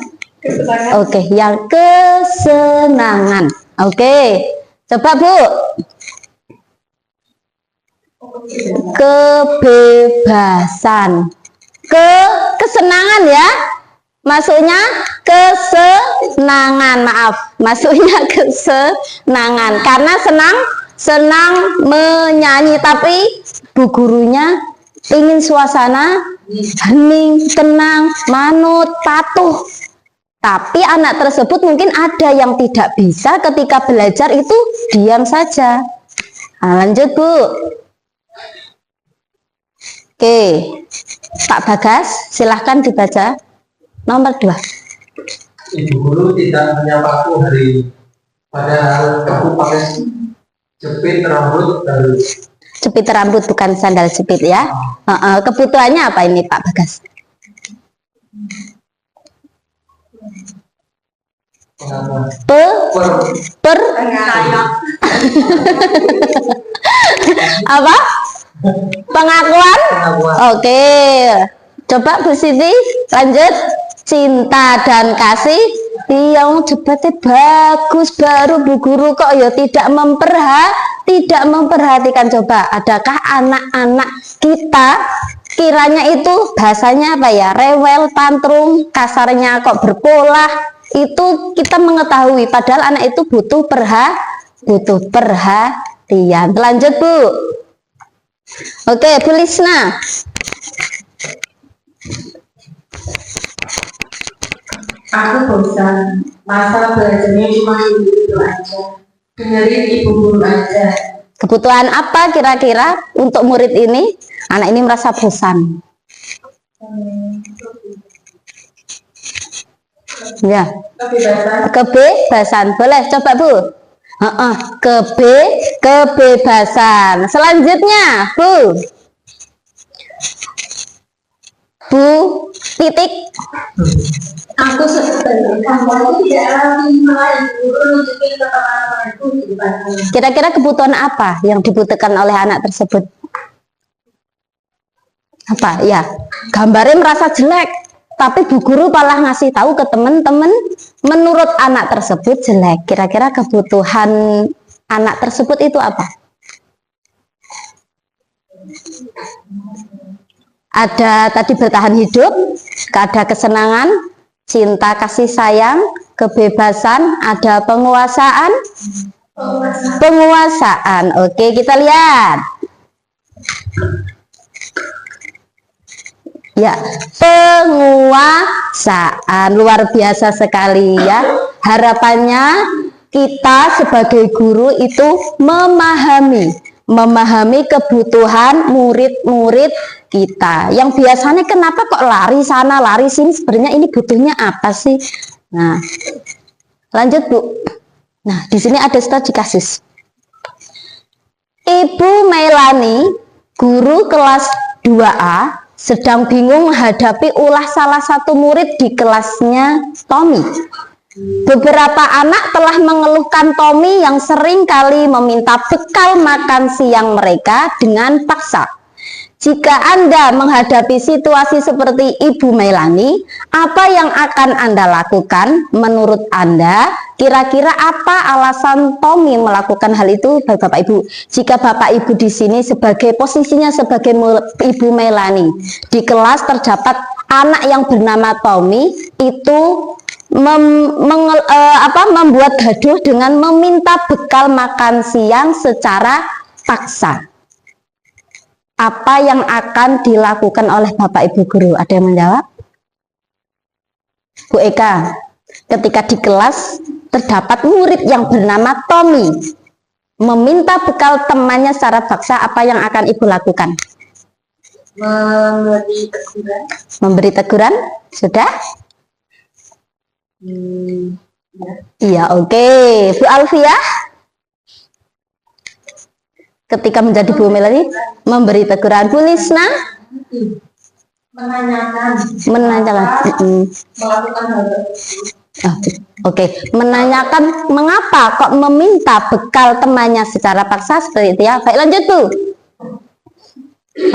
Oke, yang kesenangan. Oke, coba Bu. Kebebasan, kesenangan ya, masuknya kesenangan, maaf, masuknya kesenangan karena senang menyanyi, tapi bu gurunya ingin suasana hening, tenang, manut, patuh. Tapi anak tersebut mungkin ada yang tidak bisa ketika belajar itu diam saja. Nah, lanjut Bu. Oke, Pak Bagas, silahkan dibaca nomor 2. Ibu guru tidak menyapaku hari ini, padahal aku pakai jepit rambut baru. Jepit rambut bukan sandal jepit ya. Kebutuhannya apa ini Pak Bagas? Pengakuan. Per apa? Pengakuan. Pengakuan. Oke, coba Bu Siti lanjut. Cinta dan kasih. Yang debatnya bagus, baru Bu Guru kok ya tidak memperhatikan. Coba, adakah anak-anak kita kiranya itu bahasanya apa ya, rewel, tantrum, kasarnya kok berpolah, itu kita mengetahui padahal anak itu butuh perhatian. Lanjut Bu. Oke, Bu Lisna. Aku bosan, masa belajarnya cuma itu aja. Dengerin ibu guru aja. Kebutuhan apa kira-kira untuk murid ini? Anak ini merasa bosan. Ya, kebebasan. Boleh coba Bu. Kebebasan. Selanjutnya Bu. Bu Titik. Aku sebenarnya kamu tidak lagi melayani guru nunjukin ke teman-temanku di depan. Kira-kira kebutuhan apa yang dibutuhkan oleh anak tersebut? Apa? Ya, gambarnya merasa jelek, tapi Bu Guru malah ngasih tahu ke teman-teman, menurut anak tersebut jelek. Kira-kira kebutuhan anak tersebut itu apa? Ada tadi bertahan hidup, ada kesenangan, cinta kasih sayang, kebebasan, ada penguasaan. Oke, kita lihat. Ya, penguasaan luar biasa sekali ya. Harapannya kita sebagai guru itu memahami kebutuhan murid-murid kita. Yang biasanya kenapa kok lari sana, lari sini, sebenarnya ini butuhnya apa sih? Nah, lanjut Bu. Nah, di sini ada studi kasus. Ibu Melani, guru kelas 2A, sedang bingung menghadapi ulah salah satu murid di kelasnya Tommy. Beberapa anak telah mengeluhkan Tommy yang sering kali meminta bekal makan siang mereka dengan paksa. Jika Anda menghadapi situasi seperti Ibu Melani, apa yang akan Anda lakukan? Menurut Anda, kira-kira apa alasan Tommy melakukan hal itu, Bapak Ibu? Jika Bapak Ibu di sini sebagai posisinya sebagai Ibu Melani, di kelas terdapat anak yang bernama Tommy itu membuat gaduh dengan meminta bekal makan siang secara paksa. Apa yang akan dilakukan oleh Bapak Ibu guru? Ada yang menjawab? Bu Eka, ketika di kelas terdapat murid yang bernama Tommy meminta bekal temannya secara paksa, apa yang akan Ibu lakukan? Memberi teguran. Memberi teguran? Sudah? Ya. Iya, oke. Bu Alfiah? Ketika menjadi Bu Melani, memberi teguran. Bu Lisna? Menanyakan. Melakukan hal tersebut. Oke. Menanyakan mengapa kok meminta bekal temannya secara paksa seperti itu ya. Baik, lanjut Bu.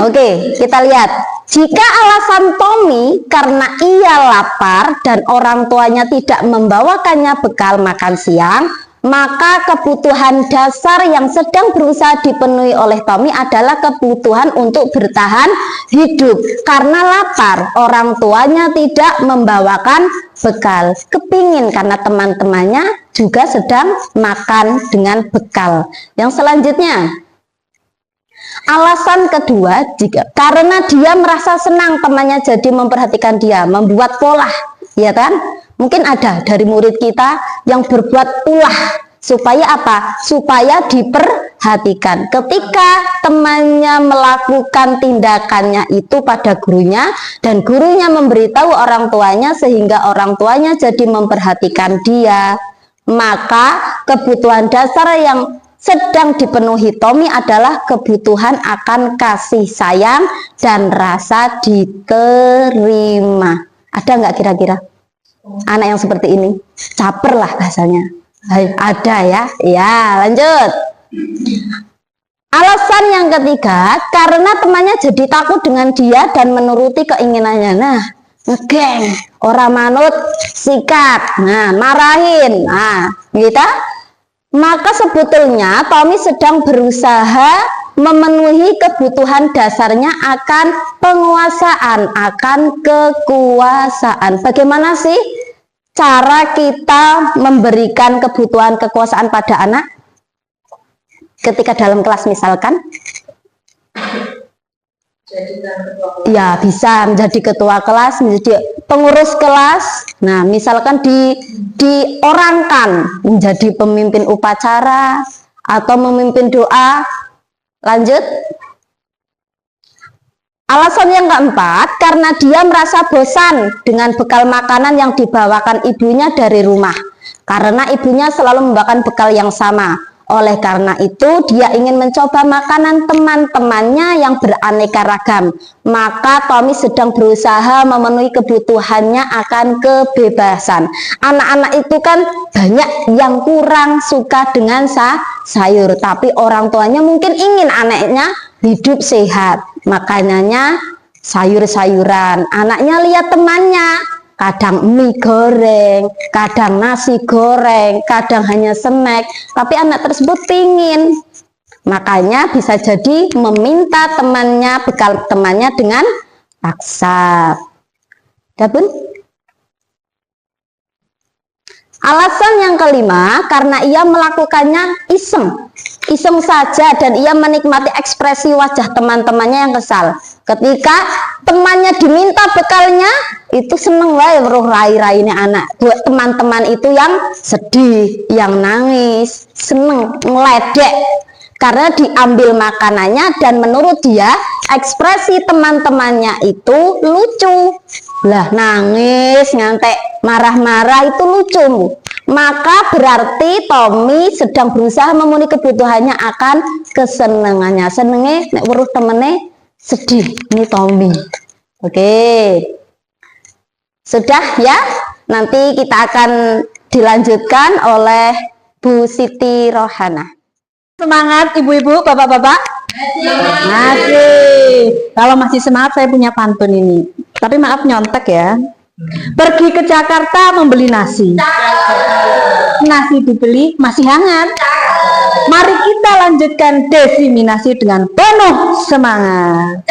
Oke, kita lihat. Jika alasan Tommy karena ia lapar dan orang tuanya tidak membawakannya bekal makan siang, maka kebutuhan dasar yang sedang berusaha dipenuhi oleh Tommy adalah kebutuhan untuk bertahan hidup. Karena lapar, orang tuanya tidak membawakan bekal. Kepingin karena teman-temannya juga sedang makan dengan bekal. Yang selanjutnya, alasan kedua, karena dia merasa senang temannya jadi memperhatikan dia, membuat pola, ya kan? Mungkin ada dari murid kita yang berbuat ulah supaya apa? Supaya diperhatikan. Ketika temannya melakukan tindakannya itu pada gurunya dan gurunya memberitahu orang tuanya sehingga orang tuanya jadi memperhatikan dia, maka kebutuhan dasar yang sedang dipenuhi Tommy adalah kebutuhan akan kasih sayang dan rasa diterima. Ada nggak kira-kira anak yang seperti ini? Caper lah bahasanya. Hai, ada ya. Ya, lanjut. Alasan yang ketiga, karena temannya jadi takut dengan dia dan menuruti keinginannya. Nah, ngegeng, orang manut, sikat, nah, marahin, nah, gitu. Maka sebetulnya Tommy sedang berusaha memenuhi kebutuhan dasarnya akan penguasaan, akan kekuasaan. Bagaimana sih cara kita memberikan kebutuhan kekuasaan pada anak? Ketika dalam kelas misalkan, ya bisa menjadi ketua kelas, menjadi pengurus kelas. Nah, misalkan diorangkan menjadi pemimpin upacara atau memimpin doa. Lanjut. Alasan yang keempat, karena dia merasa bosan dengan bekal makanan yang dibawakan ibunya dari rumah. Karena ibunya selalu membawakan bekal yang sama. Oleh karena itu, dia ingin mencoba makanan teman-temannya yang beraneka ragam. Maka Tommy sedang berusaha memenuhi kebutuhannya akan kebebasan. Anak-anak itu kan banyak yang kurang suka dengan sayur, tapi orang tuanya mungkin ingin anaknya hidup sehat. Makanya sayur-sayuran. Anaknya lihat temannya, kadang mie goreng, kadang nasi goreng, kadang hanya snack, tapi anak tersebut pingin. Makanya bisa jadi meminta temannya, bekal temannya dengan paksa. Dabun? Alasan yang kelima, karena ia melakukannya iseng saja dan ia menikmati ekspresi wajah teman-temannya yang kesal. Ketika temannya diminta bekalnya, itu seneng wae weruh rai-raine anak. Buat teman-teman itu yang sedih, yang nangis, seneng, ngeledek karena diambil makanannya, dan menurut dia ekspresi teman-temannya itu lucu. Lah, nangis, ngantek, marah-marah itu lucu. Maka berarti Tommy sedang berusaha memenuhi kebutuhannya akan kesenangannya. Senenge nek weruh temene sedih, ini Tommy. Oke. Sudah ya? Nanti kita akan dilanjutkan oleh Bu Siti Rohana. Semangat ibu-ibu, bapak-bapak. Masih. Kalau masih semangat, saya punya pantun ini. Tapi maaf nyontek ya. Pergi ke Jakarta membeli nasi. Nasi dibeli masih hangat. Mari kita lanjutkan desiminasi dengan penuh semangat.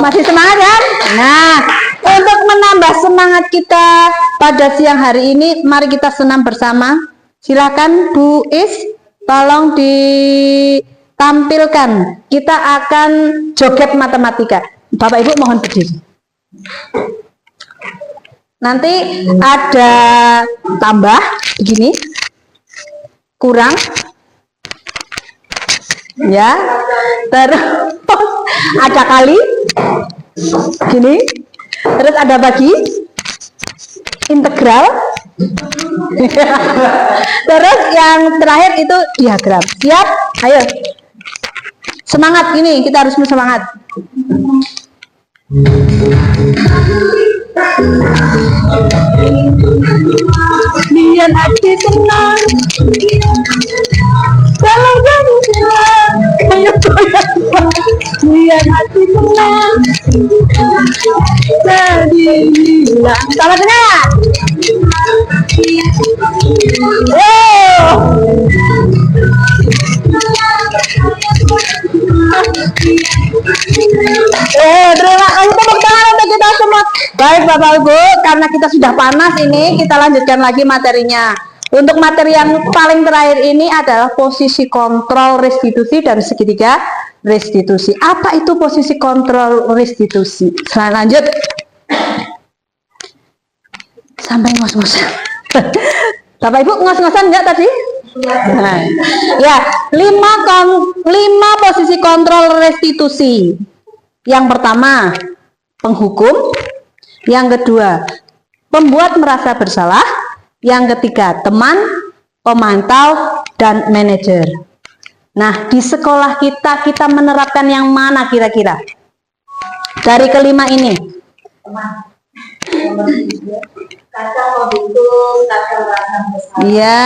Masih semangat kan? Nah, untuk menambah semangat kita pada siang hari ini, mari kita senam bersama. Silakan Bu Is, tolong ditampilkan. Kita akan joget matematika. Bapak Ibu mohon berdiri. Nanti ada tambah begini, kurang, ya. Terus ada kali, gini. Terus ada bagi, integral. Terus yang terakhir itu diagram. Siap? Ayo. Semangat ini, kita harus bersemangat. Biar hati senang, kalau kamu senang, ayo goyang. Biar hati senang, jadi hilang. Sama dengar. Terima kasih, tepuk tangan untuk kita semua. Baik Bapak Ibu, karena kita sudah panas ini, kita lanjutkan lagi materinya. Untuk materi yang paling terakhir ini adalah posisi kontrol restitusi dan segitiga restitusi. Apa itu posisi kontrol restitusi? Lanjut. Sampai ngos-ngos. Bapak Ibu ngos-ngosan enggak tadi? Nah, ya, 5 posisi kontrol restitusi. Yang pertama, penghukum. Yang kedua, pembuat merasa bersalah. Yang ketiga, teman, pemantau, dan manajer. Nah, di sekolah kita menerapkan yang mana kira-kira? Dari kelima ini. Nomor 3, kadang menghitung, kadang merasa bersalah. Iya,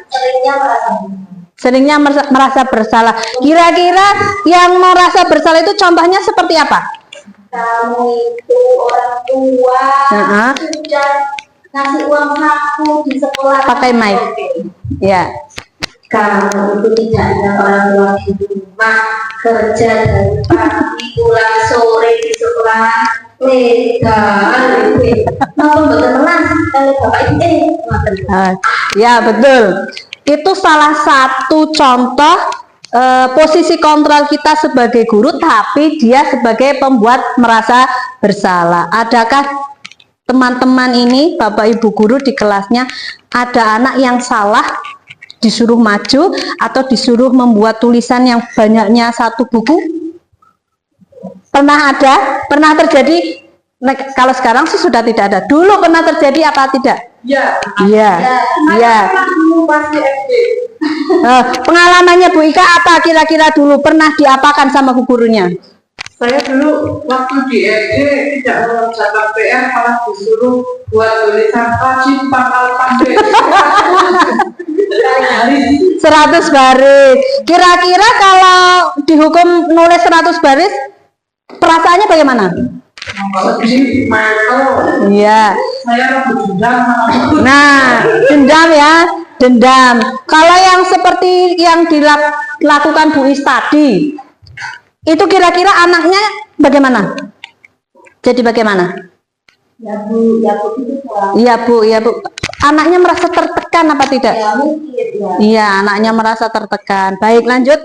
Seringnya merasa bersalah. seringnya merasa bersalah. Kira-kira yang merasa bersalah itu contohnya seperti apa? Kamu itu orang tua Heeh. sudah ngasih uang saku di sekolah. Pakai mic. Ya. Kamu itu tidak ada orang tua di rumah, kerja dari pagi pulang sore di sekolah legal. Mau betul melas kalau bapak itu Ya, betul. Itu salah satu contoh posisi kontrol kita sebagai guru, tapi dia sebagai pembuat merasa bersalah. Adakah teman-teman ini, Bapak Ibu guru di kelasnya, ada anak yang salah disuruh maju atau disuruh membuat tulisan yang banyaknya satu buku? Pernah ada? Pernah terjadi? Nah, kalau sekarang sih sudah tidak ada. Dulu pernah terjadi apa tidak? Ya, Iya. Iya. dulu pasti SD. Pengalamannya Bu Ika apa kira-kira dulu pernah diapakan sama bu gurunya? Saya dulu waktu di SD tidak mengerjakan PR, malah disuruh buat tulisan wajib pangkal pandai. 100 baris. Kira-kira kalau dihukum nulis 100 baris, perasaannya bagaimana? Kalau di Michael, Iya. saya dendam. Nah, dendam ya, dendam. Kalau yang seperti yang dilakukan Bu Is tadi, itu kira-kira anaknya bagaimana? Jadi bagaimana? ya Bu itu kurang. Iya Bu, iya Bu. Anaknya merasa tertekan apa tidak? Ya mungkin ya. Iya, anaknya merasa tertekan. Baik, lanjut.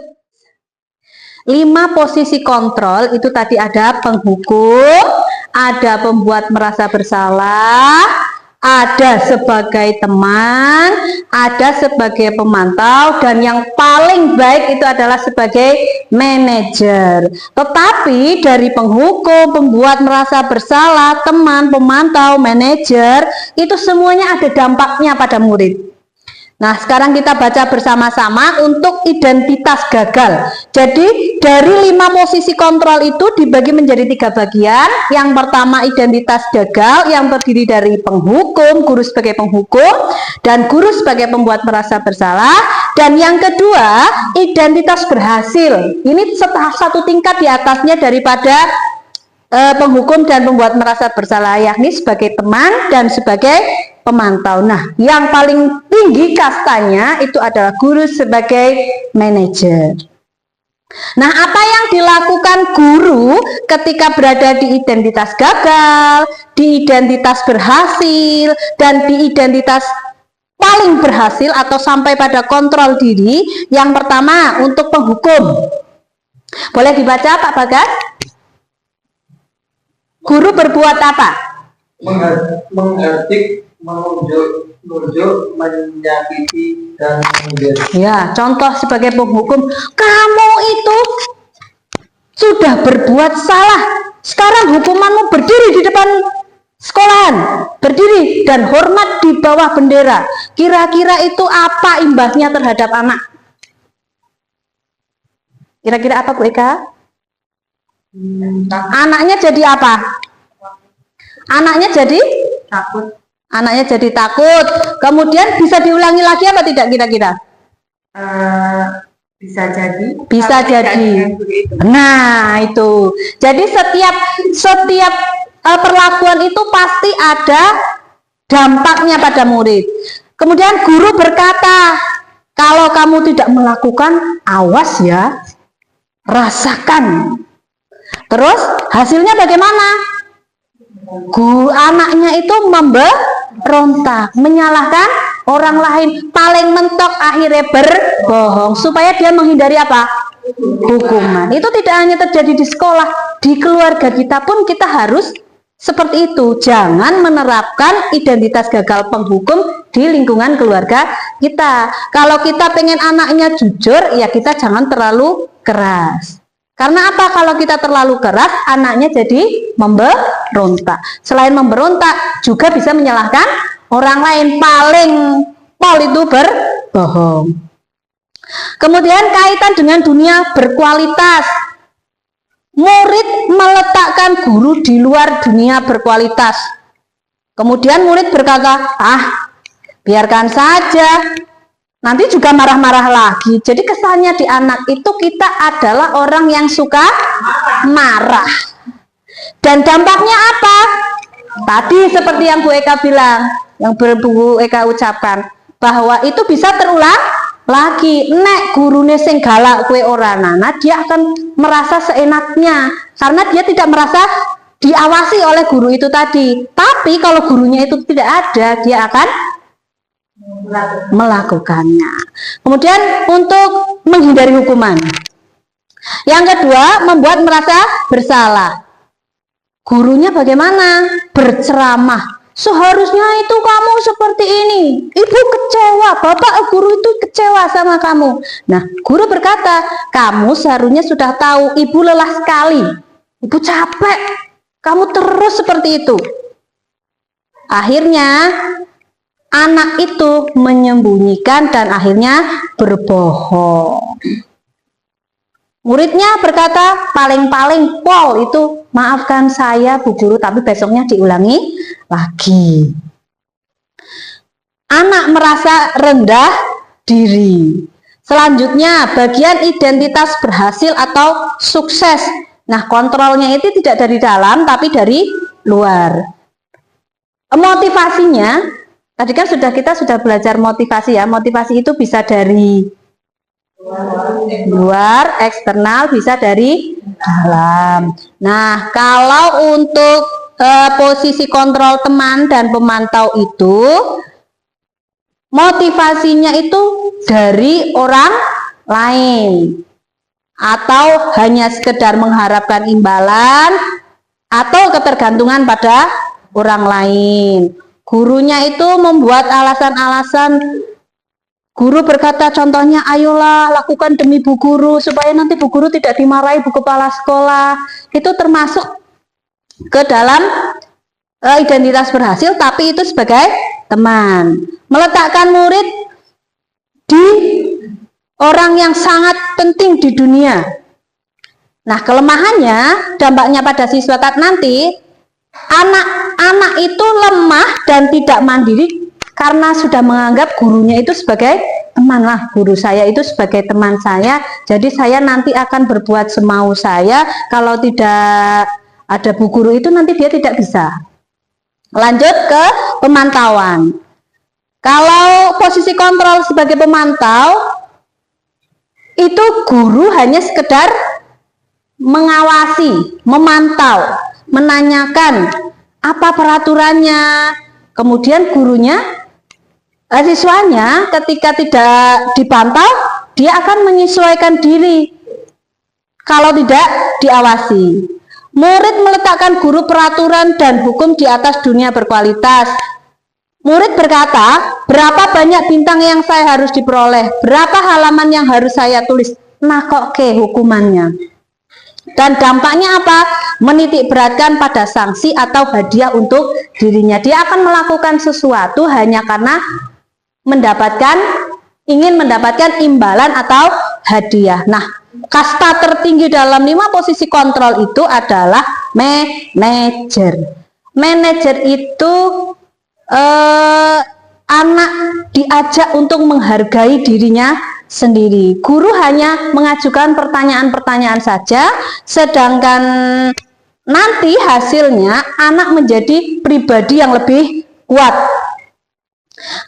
5 posisi kontrol itu tadi ada penghukum, ada pembuat merasa bersalah, ada sebagai teman, ada sebagai pemantau, dan yang paling baik itu adalah sebagai manajer. Tetapi dari penghukum, pembuat merasa bersalah, teman, pemantau, manajer, itu semuanya ada dampaknya pada murid. Nah, sekarang kita baca bersama-sama untuk identitas gagal. Jadi, dari 5 posisi kontrol itu dibagi menjadi 3 bagian. Yang pertama, identitas gagal yang terdiri dari penghukum, guru sebagai penghukum, dan guru sebagai pembuat merasa bersalah. Dan yang kedua, identitas berhasil. Ini satu tingkat di atasnya daripada penghukum dan pembuat merasa bersalah, yakni sebagai teman dan sebagai pemantau. Nah, yang paling tinggi kastanya itu adalah guru sebagai manajer. Nah, apa yang dilakukan guru ketika berada di identitas gagal, di identitas berhasil, dan di identitas paling berhasil atau sampai pada kontrol diri? Yang pertama, untuk penghukum. Boleh dibaca Pak Bagas? Guru berbuat apa? Menghardik, menunjuk, menyakiti, dan menjadi. Ya, contoh sebagai penghukum, kamu itu sudah berbuat salah. Sekarang hukumanmu berdiri di depan sekolahan, berdiri dan hormat di bawah bendera. Kira-kira itu apa imbasnya terhadap anak? Kira-kira apa Bu Eka? Anaknya jadi apa? Anaknya jadi Takut. Anaknya jadi takut. Kemudian bisa diulangi lagi apa tidak kira-kira? Bisa jadi. Bisa jadi. Nah, itu. Jadi setiap perlakuan itu pasti ada dampaknya pada murid. Kemudian guru berkata, kalau kamu tidak melakukan, awas ya, rasakan. Terus hasilnya bagaimana? Anaknya itu memberontak, menyalahkan orang lain, paling mentok akhirnya berbohong supaya dia menghindari apa? Hukuman. Itu tidak hanya terjadi di sekolah, di keluarga kita pun kita harus seperti itu. Jangan menerapkan identitas gagal penghukum di lingkungan keluarga kita. Kalau kita pengen anaknya jujur, ya kita jangan terlalu keras. Karena apa? Kalau kita terlalu keras, anaknya jadi memberontak. Selain memberontak, juga bisa menyalahkan orang lain. Paling pol itu berbohong. Kemudian kaitan dengan dunia berkualitas. Murid meletakkan guru di luar dunia berkualitas. Kemudian murid berkata, biarkan saja, nanti juga marah-marah lagi. Jadi kesannya di anak itu kita adalah orang yang suka marah. Dan dampaknya apa? Tadi seperti yang Bu Eka bilang, yang Bu Eka ucapkan, bahwa itu bisa terulang lagi. Nek gurune sing galak kue ora nana, dia akan merasa seenaknya karena dia tidak merasa diawasi oleh guru itu tadi. Tapi kalau gurunya itu tidak ada, dia akan melakukannya. Kemudian untuk menghindari hukuman, yang kedua, membuat merasa bersalah. Gurunya bagaimana? Berceramah. Seharusnya itu kamu seperti ini. Ibu kecewa, bapak guru itu kecewa sama kamu. Nah, guru berkata, kamu seharusnya sudah tahu ibu lelah sekali. Ibu capek. Kamu terus seperti itu. Akhirnya anak itu menyembunyikan dan akhirnya berbohong. Muridnya berkata, paling-paling Pol itu, maafkan saya Bu Guru, tapi besoknya diulangi lagi. Anak merasa rendah diri. Selanjutnya, bagian identitas berhasil atau sukses. Nah, kontrolnya itu tidak dari dalam, tapi dari luar. Motivasinya, tadi kan kita sudah belajar motivasi ya. Motivasi itu bisa dari luar, eksternal, bisa dari dalam. Nah, kalau untuk posisi kontrol teman dan pemantau itu, motivasinya itu dari orang lain atau hanya sekedar mengharapkan imbalan atau ketergantungan pada orang lain. Gurunya itu membuat alasan-alasan. Guru berkata contohnya, ayolah lakukan demi Bu Guru supaya nanti Bu Guru tidak dimarahi Bu Kepala Sekolah. Itu termasuk ke dalam identitas berhasil, tapi itu sebagai teman. Meletakkan murid di orang yang sangat penting di dunia. Nah, kelemahannya, dampaknya pada siswa nanti, anak-anak itu lemah dan tidak mandiri karena sudah menganggap gurunya itu sebagai teman. Lah, guru saya itu sebagai teman saya, jadi saya nanti akan berbuat semau saya. Kalau tidak ada Bu Guru itu nanti dia tidak bisa. Lanjut ke pemantauan. Kalau posisi kontrol sebagai pemantau, itu guru hanya sekedar mengawasi, memantau, menanyakan apa peraturannya. Kemudian siswanya ketika tidak dipantau, dia akan menyesuaikan diri kalau tidak diawasi. Murid meletakkan guru peraturan dan hukum di atas dunia berkualitas. Murid berkata, berapa banyak bintang yang saya harus diperoleh, berapa halaman yang harus saya tulis, nah kok hukumannya. Dan dampaknya apa? Menitik beratkan pada sanksi atau hadiah untuk dirinya. Dia akan melakukan sesuatu hanya karena ingin mendapatkan imbalan atau hadiah. Nah, kasta tertinggi dalam 5 posisi kontrol itu adalah manajer. Manajer itu anak diajak untuk menghargai dirinya sendiri. Guru hanya mengajukan pertanyaan-pertanyaan saja, sedangkan nanti hasilnya anak menjadi pribadi yang lebih kuat.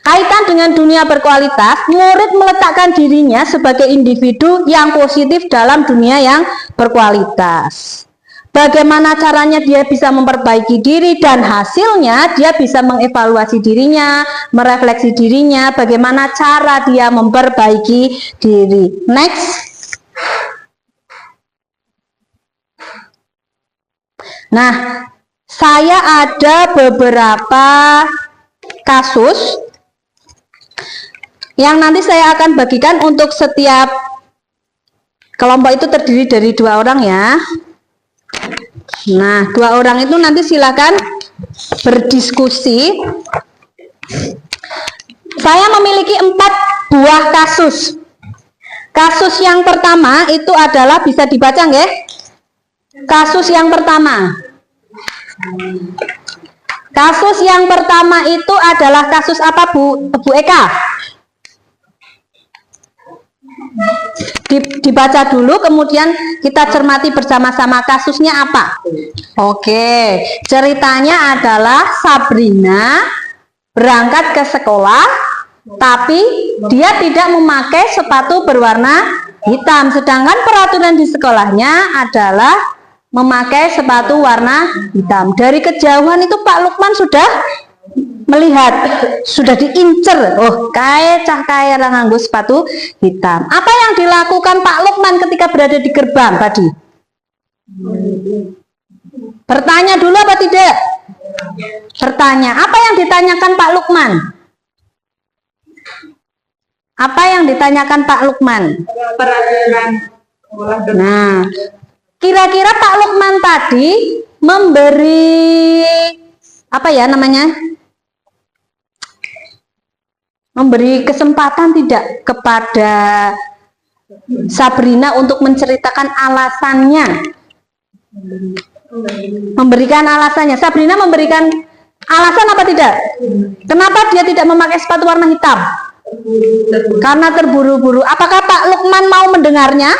Kaitan dengan dunia berkualitas, murid meletakkan dirinya sebagai individu yang positif dalam dunia yang berkualitas. Bagaimana caranya dia bisa memperbaiki diri, dan hasilnya dia bisa mengevaluasi dirinya, merefleksi dirinya, bagaimana cara dia memperbaiki diri. Next. Nah, saya ada beberapa kasus yang nanti saya akan bagikan untuk setiap kelompok. Itu terdiri dari 2 orang ya. Nah, 2 orang itu nanti silakan berdiskusi. Saya memiliki 4 buah kasus. Kasus yang pertama itu adalah, bisa dibaca nggih? Kasus yang pertama. Kasus yang pertama itu adalah kasus apa, Bu Eka? Dibaca dulu, kemudian kita cermati bersama-sama kasusnya apa. Oke, ceritanya adalah Sabrina berangkat ke sekolah, tapi dia tidak memakai sepatu berwarna hitam, sedangkan peraturan di sekolahnya adalah memakai sepatu warna hitam. Dari kejauhan itu Pak Lukman sudah melihat, sudah diincer. Oh, cah kaya nganggo sepatu hitam. Apa yang dilakukan Pak Lukman ketika berada di gerbang tadi? Bertanya dulu apa tidak? Bertanya. Apa yang ditanyakan Pak Lukman? Apa yang ditanyakan Pak Lukman? Nah, kira-kira Pak Lukman tadi memberi apa ya namanya? Memberi kesempatan tidak kepada Sabrina untuk menceritakan alasannya? Memberikan alasannya. Sabrina memberikan alasan apa tidak? Kenapa dia tidak memakai sepatu warna hitam? Karena terburu-buru. Apakah Pak Lukman mau mendengarnya?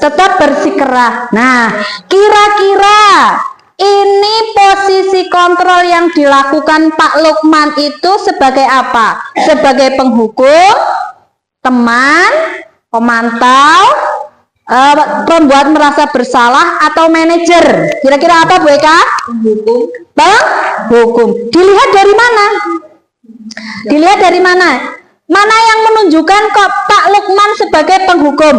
Tetap bersikeras. Nah, kira-kira ini posisi kontrol yang dilakukan Pak Lukman itu sebagai apa? Sebagai penghukum, teman, pemantau, pembuat merasa bersalah, atau manajer? Kira-kira apa, Bu Eka? Penghukum. Dilihat dari mana? Dilihat dari mana? Mana yang menunjukkan kok Pak Lukman sebagai penghukum?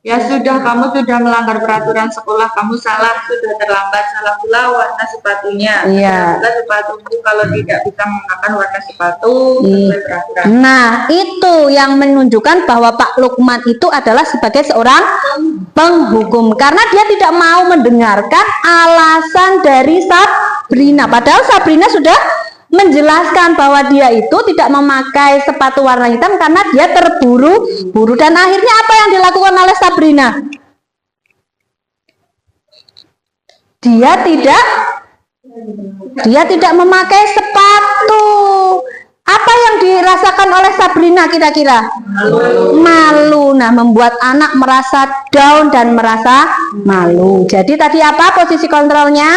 Ya sudah, kamu sudah melanggar peraturan sekolah, kamu salah, sudah terlambat, salah pula warna sepatunya. Iya. Sepatumu kalau tidak bisa menggunakan warna sepatu sesuai peraturan. Nah, itu yang menunjukkan bahwa Pak Lukman itu adalah sebagai seorang penghukum, karena dia tidak mau mendengarkan alasan dari Sabrina. Padahal Sabrina sudah menjelaskan bahwa dia itu tidak memakai sepatu warna hitam karena dia terburu-buru. Dan akhirnya apa yang dilakukan oleh Sabrina? Dia tidak memakai sepatu. Apa yang dirasakan oleh Sabrina kira-kira? Malu. Nah, membuat anak merasa down dan merasa malu. Jadi tadi apa posisi kontrolnya?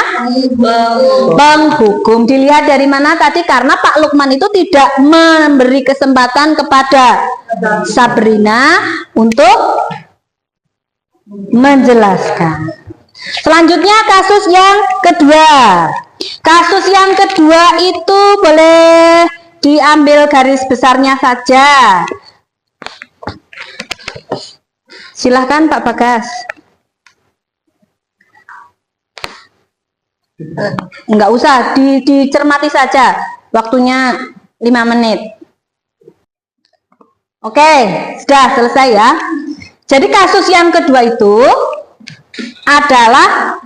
Penghukum. Dilihat dari mana tadi? Karena Pak Lukman itu tidak memberi kesempatan kepada Sabrina untuk menjelaskan. Selanjutnya kasus yang kedua. Kasus yang kedua itu boleh diambil garis besarnya saja. Silahkan Pak Bagas. Enggak usah, dicermati saja. Waktunya 5 menit. Oke, sudah selesai ya. Jadi kasus yang kedua itu adalah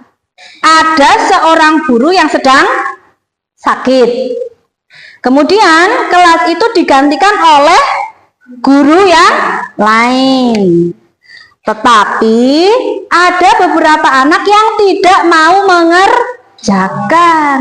ada seorang guru yang sedang sakit. Kemudian kelas itu digantikan oleh guru yang lain. Tetapi ada beberapa anak yang tidak mau mengerjakan.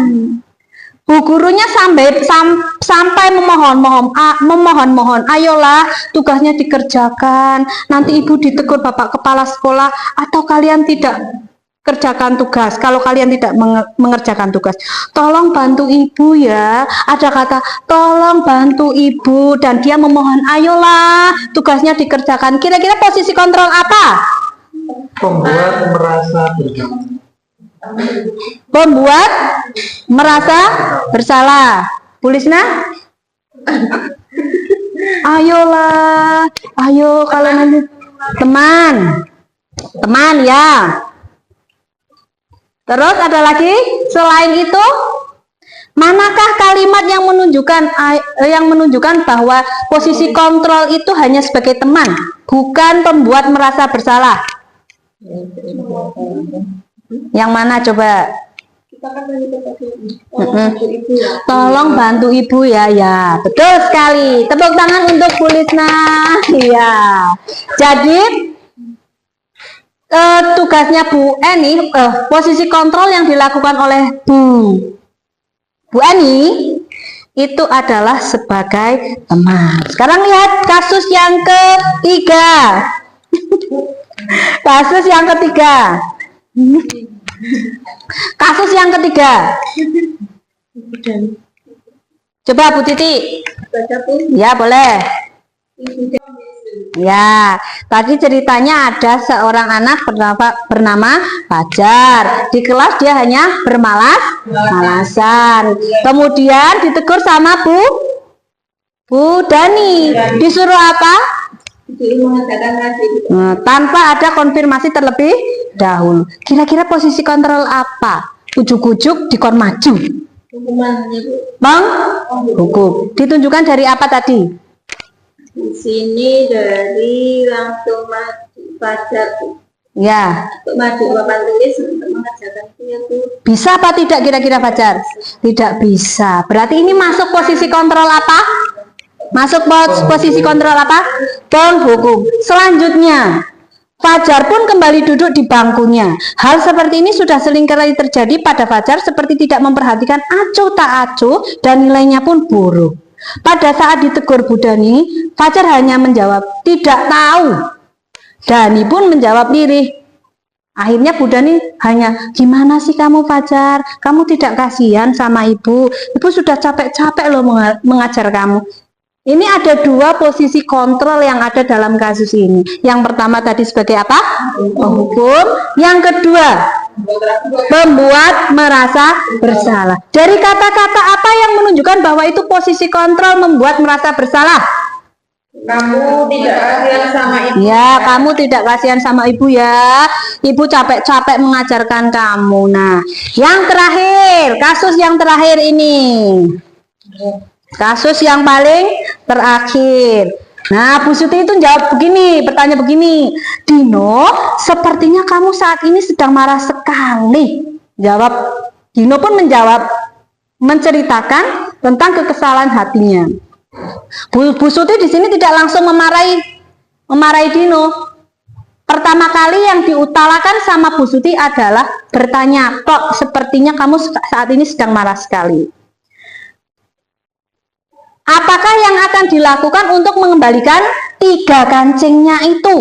Bu gurunya sampai memohon, ayolah tugasnya dikerjakan. Nanti ibu ditegur bapak kepala sekolah, atau kalian tidak kerjakan tugas. Kalau kalian tidak mengerjakan tugas, tolong bantu ibu ya. Ada kata tolong bantu ibu, dan dia memohon, ayolah tugasnya dikerjakan. Kira-kira posisi kontrol apa? Pembuat merasa bersalah. Pembuat merasa bersalah. Pulisna? Ayolah, ayo kalau nanti teman ya. Terus ada lagi selain itu, manakah kalimat yang menunjukkan bahwa posisi kontrol itu hanya sebagai teman, bukan pembuat merasa bersalah? Yang mana coba? Tolong bantu ibu ya, ya betul sekali. Tepuk tangan untuk Bu Lisna. Iya. Jadi tugasnya Bu Eni, posisi kontrol yang dilakukan oleh Bu Eni itu adalah sebagai teman. Sekarang lihat kasus yang ketiga. Kasus yang ketiga. Kasus yang ketiga. Coba Bu Titi. Ya, boleh. Ya, tadi ceritanya ada seorang anak bernama Fajar. Di kelas dia hanya bermalas-malasan. Kemudian ditegur sama Bu Dani. Disuruh apa? Tanpa ada konfirmasi terlebih dahulu. Kira-kira posisi kontrol apa? Ujuk-ujuk dikon maju. Bang, hukum. Ditunjukkan dari apa tadi? Di sini dari langsung maju Fajar. Ya. Untuk maju papan tulis untuk mengerjakan itu Bu. Bisa apa tidak kira-kira Fajar? Tidak bisa. Berarti ini masuk posisi kontrol apa? Masuk posisi kontrol apa? Penghukum. Selanjutnya, Fajar pun kembali duduk di bangkunya. Hal seperti ini sudah sering kali terjadi pada Fajar, seperti tidak memperhatikan acuh tak acuh dan nilainya pun buruk. Pada saat ditegur Bu Dani, Fajar hanya menjawab tidak tahu. Dani pun menjawab lirih. Akhirnya Bu Dani hanya, gimana sih kamu Fajar? Kamu tidak kasihan sama ibu? Ibu sudah capek-capek loh mengajar kamu. Ini ada dua posisi kontrol yang ada dalam kasus ini. Yang pertama tadi sebagai apa? Penghukum. Yang kedua, membuat merasa bersalah. Dari kata-kata apa yang menunjukkan bahwa itu posisi kontrol membuat merasa bersalah? Kamu tidak kasihan sama ibu. Ya, kamu tidak kasihan sama ibu ya. Ibu capek-capek mengajarkan kamu. Nah, yang terakhir, kasus yang terakhir ini. Kasus yang paling terakhir. Nah, Bu Suti itu jawab begini, bertanya begini. Dino, sepertinya kamu saat ini sedang marah sekali. Dino pun menjawab, menceritakan tentang kekesalan hatinya. Bu Suti di sini tidak langsung memarahi Dino. Pertama kali yang diutarakan sama Bu Suti adalah bertanya, kok sepertinya kamu saat ini sedang marah sekali. Apakah yang akan dilakukan untuk mengembalikan 3 kancingnya itu?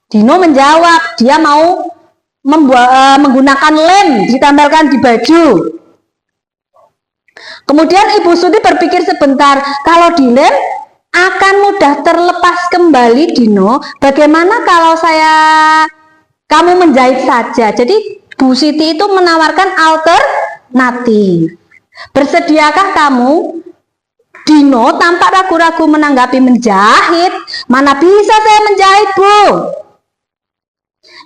Dino menjawab, dia mau menggunakan lem ditambahkan di baju. Kemudian Ibu Suti berpikir sebentar, kalau dilem akan mudah terlepas kembali Dino. Bagaimana kalau kamu menjahit saja? Jadi Bu Siti itu menawarkan alternatif. Bersediakah kamu? Dino tampak ragu-ragu menanggapi menjahit. Mana bisa saya menjahit, Bu?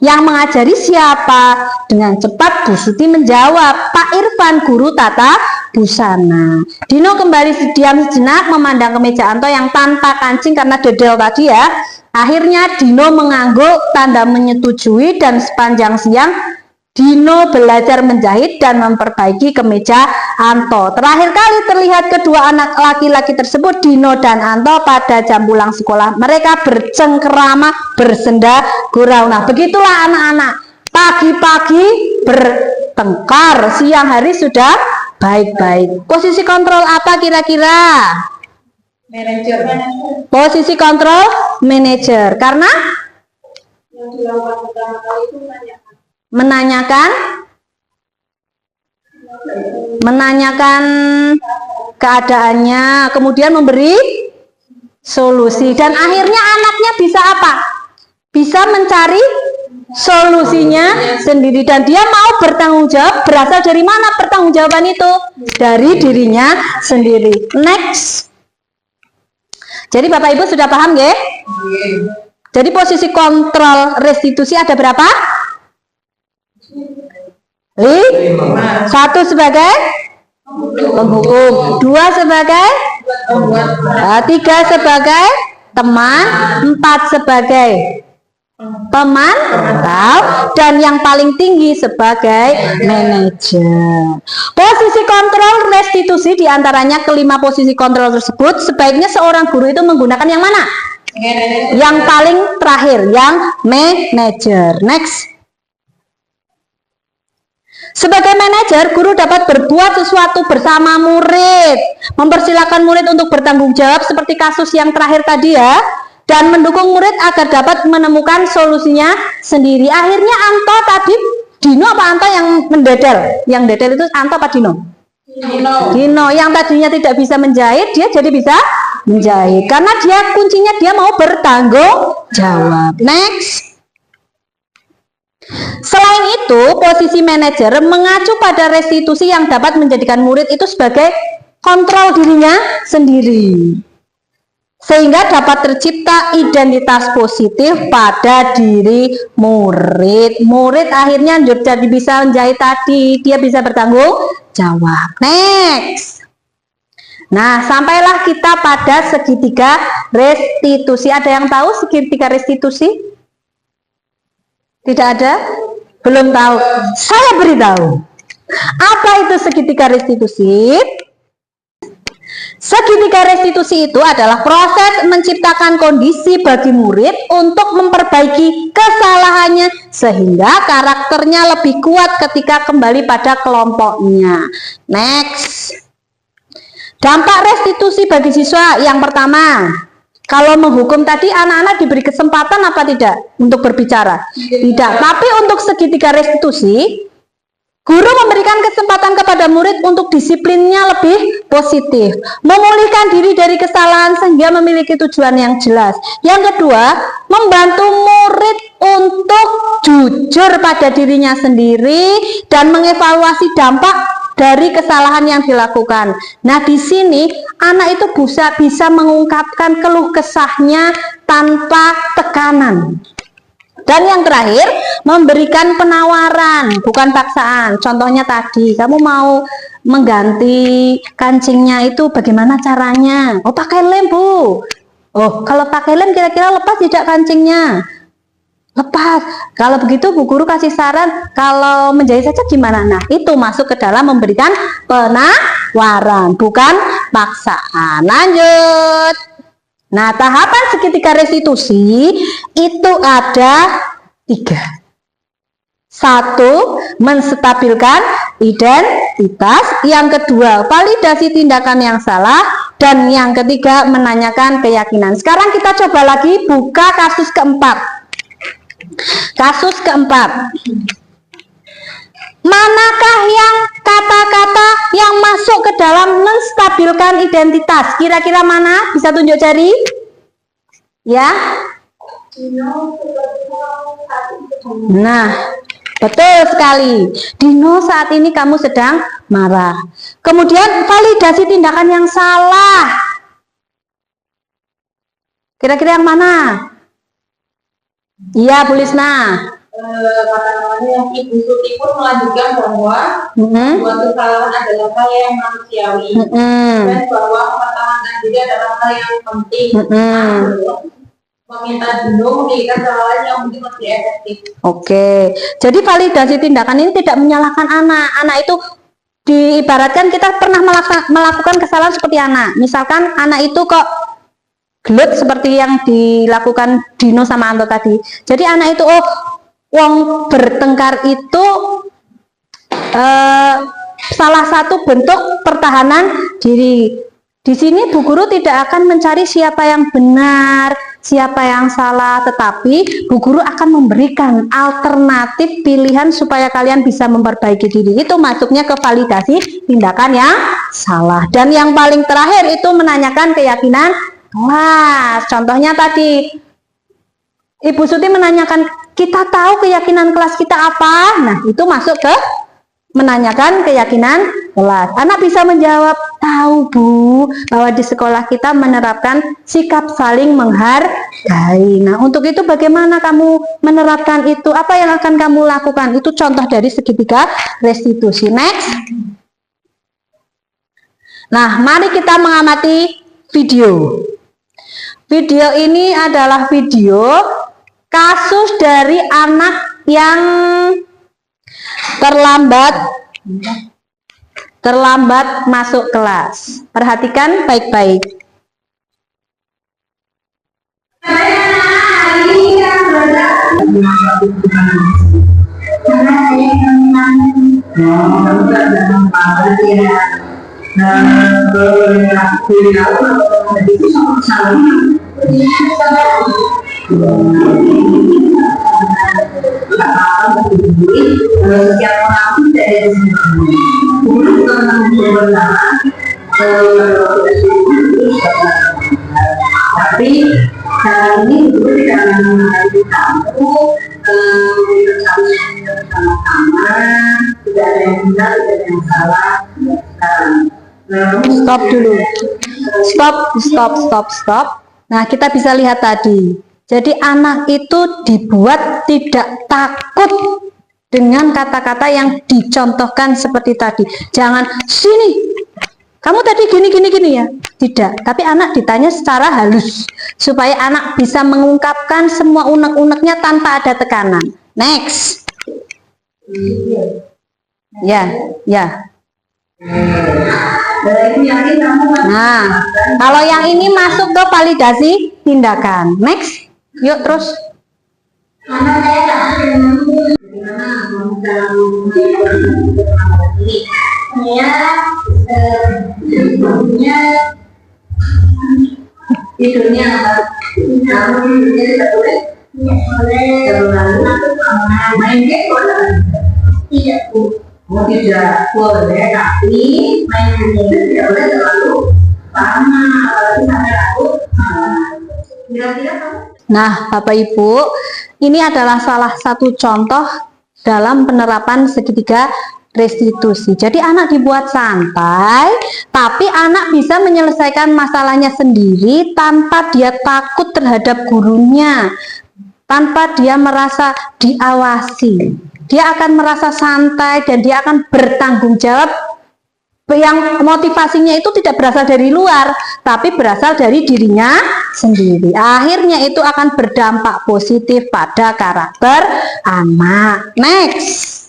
Yang mengajari siapa? Dengan cepat Bu Suti menjawab, Pak Irfan, guru tata busana. Dino kembali diam sejenak memandang kemeja Anto yang tanpa kancing karena dedel tadi ya. Akhirnya Dino mengangguk tanda menyetujui dan sepanjang siang Dino belajar menjahit dan memperbaiki kemeja Anto. Terakhir kali terlihat kedua anak laki-laki tersebut, Dino dan Anto, pada jam pulang sekolah. Mereka bercengkerama, bersenda gurau. Nah, begitulah anak-anak. Pagi-pagi bertengkar, siang hari sudah baik-baik. Posisi kontrol apa kira-kira? Manajer. Posisi kontrol manajer. Karena Yang dilakukan pertama kali itu menanyakan keadaannya, kemudian memberi solusi, dan akhirnya anaknya bisa apa? Bisa mencari solusinya sendiri, dan dia mau bertanggung jawab. Berasal dari mana pertanggungjawaban itu? Dari dirinya sendiri. Next. Jadi Bapak Ibu sudah paham ya? Jadi posisi kontrol restitusi ada berapa? 1 sebagai penghukum, 2 sebagai 3 sebagai teman, 4 sebagai pemantau, dan yang paling tinggi sebagai manajer. Posisi kontrol restitusi diantaranya kelima posisi kontrol tersebut sebaiknya seorang guru itu menggunakan yang mana? Yang paling terakhir, yang manajer. Next. Sebagai manajer, guru dapat berbuat sesuatu bersama murid, mempersilahkan murid untuk bertanggung jawab seperti kasus yang terakhir tadi ya, dan mendukung murid agar dapat menemukan solusinya sendiri. Akhirnya Anto tadi, Dino apa Anto yang mendedel? Yang dedel itu Anto apa Dino? Dino. Yang tadinya tidak bisa menjahit, dia jadi bisa menjahit. Karena dia kuncinya dia mau bertanggung jawab. Next. Selain itu, posisi manajer mengacu pada restitusi yang dapat menjadikan murid itu sebagai kontrol dirinya sendiri. Sehingga dapat tercipta identitas positif pada diri murid. Murid akhirnya jadi bisa menjahit tadi, dia bisa bertanggung jawab. Next. Nah, sampailah kita pada segitiga restitusi. Ada yang tahu segitiga restitusi? Tidak ada? Belum tahu. Saya beritahu. Apa itu segitiga restitusi? Segitiga restitusi itu adalah proses menciptakan kondisi bagi murid untuk memperbaiki kesalahannya sehingga karakternya lebih kuat ketika kembali pada kelompoknya. Next. Dampak restitusi bagi siswa yang pertama, kalau menghukum tadi anak-anak diberi kesempatan apa tidak untuk berbicara? Tidak. Tapi untuk segitiga restitusi, guru memberikan kesempatan kepada murid untuk disiplinnya lebih positif, memulihkan diri dari kesalahan sehingga memiliki tujuan yang jelas. Yang kedua, membantu murid untuk jujur pada dirinya sendiri dan mengevaluasi dampak dari kesalahan yang dilakukan. Nah, di sini anak itu bisa mengungkapkan keluh kesahnya tanpa tekanan. Dan yang terakhir, memberikan penawaran, bukan paksaan. Contohnya tadi, kamu mau mengganti kancingnya itu bagaimana caranya? Oh, pakai lem, Bu. Oh, kalau pakai lem kira-kira lepas tidak kancingnya? Lepas. Kalau begitu Bu Guru kasih saran, kalau menjahit saja gimana? Nah, itu masuk ke dalam memberikan penawaran, bukan paksaan. Lanjut. Nah, tahapan segitiga restitusi itu ada 3. 1, menstabilkan identitas. Yang kedua, validasi tindakan yang salah. Dan yang ketiga, menanyakan keyakinan. Sekarang kita coba lagi buka kasus keempat. Kasus keempat. Manakah yang kata-kata yang masuk ke dalam menstabilkan identitas? Kira-kira mana? Bisa tunjuk jari? Ya? Nah, betul sekali. Dino, saat ini kamu sedang marah. Kemudian validasi tindakan yang salah. Kira-kira yang mana? Iya, Bu Lisna. Kata namanya yang Ibu Suti pun melanjutkan bahwa buat kesalahan adalah hal yang manusiawi dan bahwa mempertahankan diri adalah hal yang penting. Meminta Dino memberikan kesalahan yang mungkin lebih efektif. Oke, jadi validasi tindakan ini tidak menyalahkan anak. Anak itu diibaratkan kita pernah melakukan kesalahan seperti anak. Misalkan anak itu kok gelut seperti yang dilakukan Dino sama Anto tadi. Jadi anak itu, wong bertengkar itu salah satu bentuk pertahanan diri. Di sini Bu Guru tidak akan mencari siapa yang benar, siapa yang salah, tetapi Bu Guru akan memberikan alternatif pilihan supaya kalian bisa memperbaiki diri. Itu masuknya ke validasi tindakan yang salah. Dan yang paling terakhir itu menanyakan keyakinan kelas. Contohnya tadi Ibu Suti menanyakan, kita tahu keyakinan kelas kita apa? Nah, itu masuk ke menanyakan keyakinan kelas. Anak bisa menjawab, tahu Bu, bahwa di sekolah kita menerapkan sikap saling menghargai. Nah, untuk itu bagaimana kamu menerapkan itu? Apa yang akan kamu lakukan? Itu contoh dari segitiga restitusi. Next. Nah, mari kita mengamati video. Video ini adalah video kasus dari anak yang terlambat masuk kelas. Perhatikan baik-baik. Tapi hari ini guru tidak mengenai kamu sama-sama, tidak ada yang benar, tidak ada yang salah. Stop dulu. Stop. Nah, kita bisa lihat tadi. Jadi anak itu dibuat tidak takut dengan kata-kata yang dicontohkan seperti tadi. Jangan sini. Kamu tadi gini ya. Tidak, tapi anak ditanya secara halus supaya anak bisa mengungkapkan semua unek-uneknya tanpa ada tekanan. Next. Ya. Nah, kalau yang ini masuk ke validasi tindakan. Next. Yuk terus. Tidurnya kamu tidak boleh main game boleh tidak tidak boleh, tapi main game tidak boleh terlalu lama, sampai aku kira-kira kamu. Nah, Bapak Ibu, ini adalah salah satu contoh dalam penerapan segitiga restitusi. Jadi anak dibuat santai, tapi anak bisa menyelesaikan masalahnya sendiri tanpa dia takut terhadap gurunya, tanpa dia merasa diawasi. Dia akan merasa santai dan dia akan bertanggung jawab, yang motivasinya itu tidak berasal dari luar, tapi berasal dari dirinya sendiri. Akhirnya itu akan berdampak positif pada karakter anak. Next.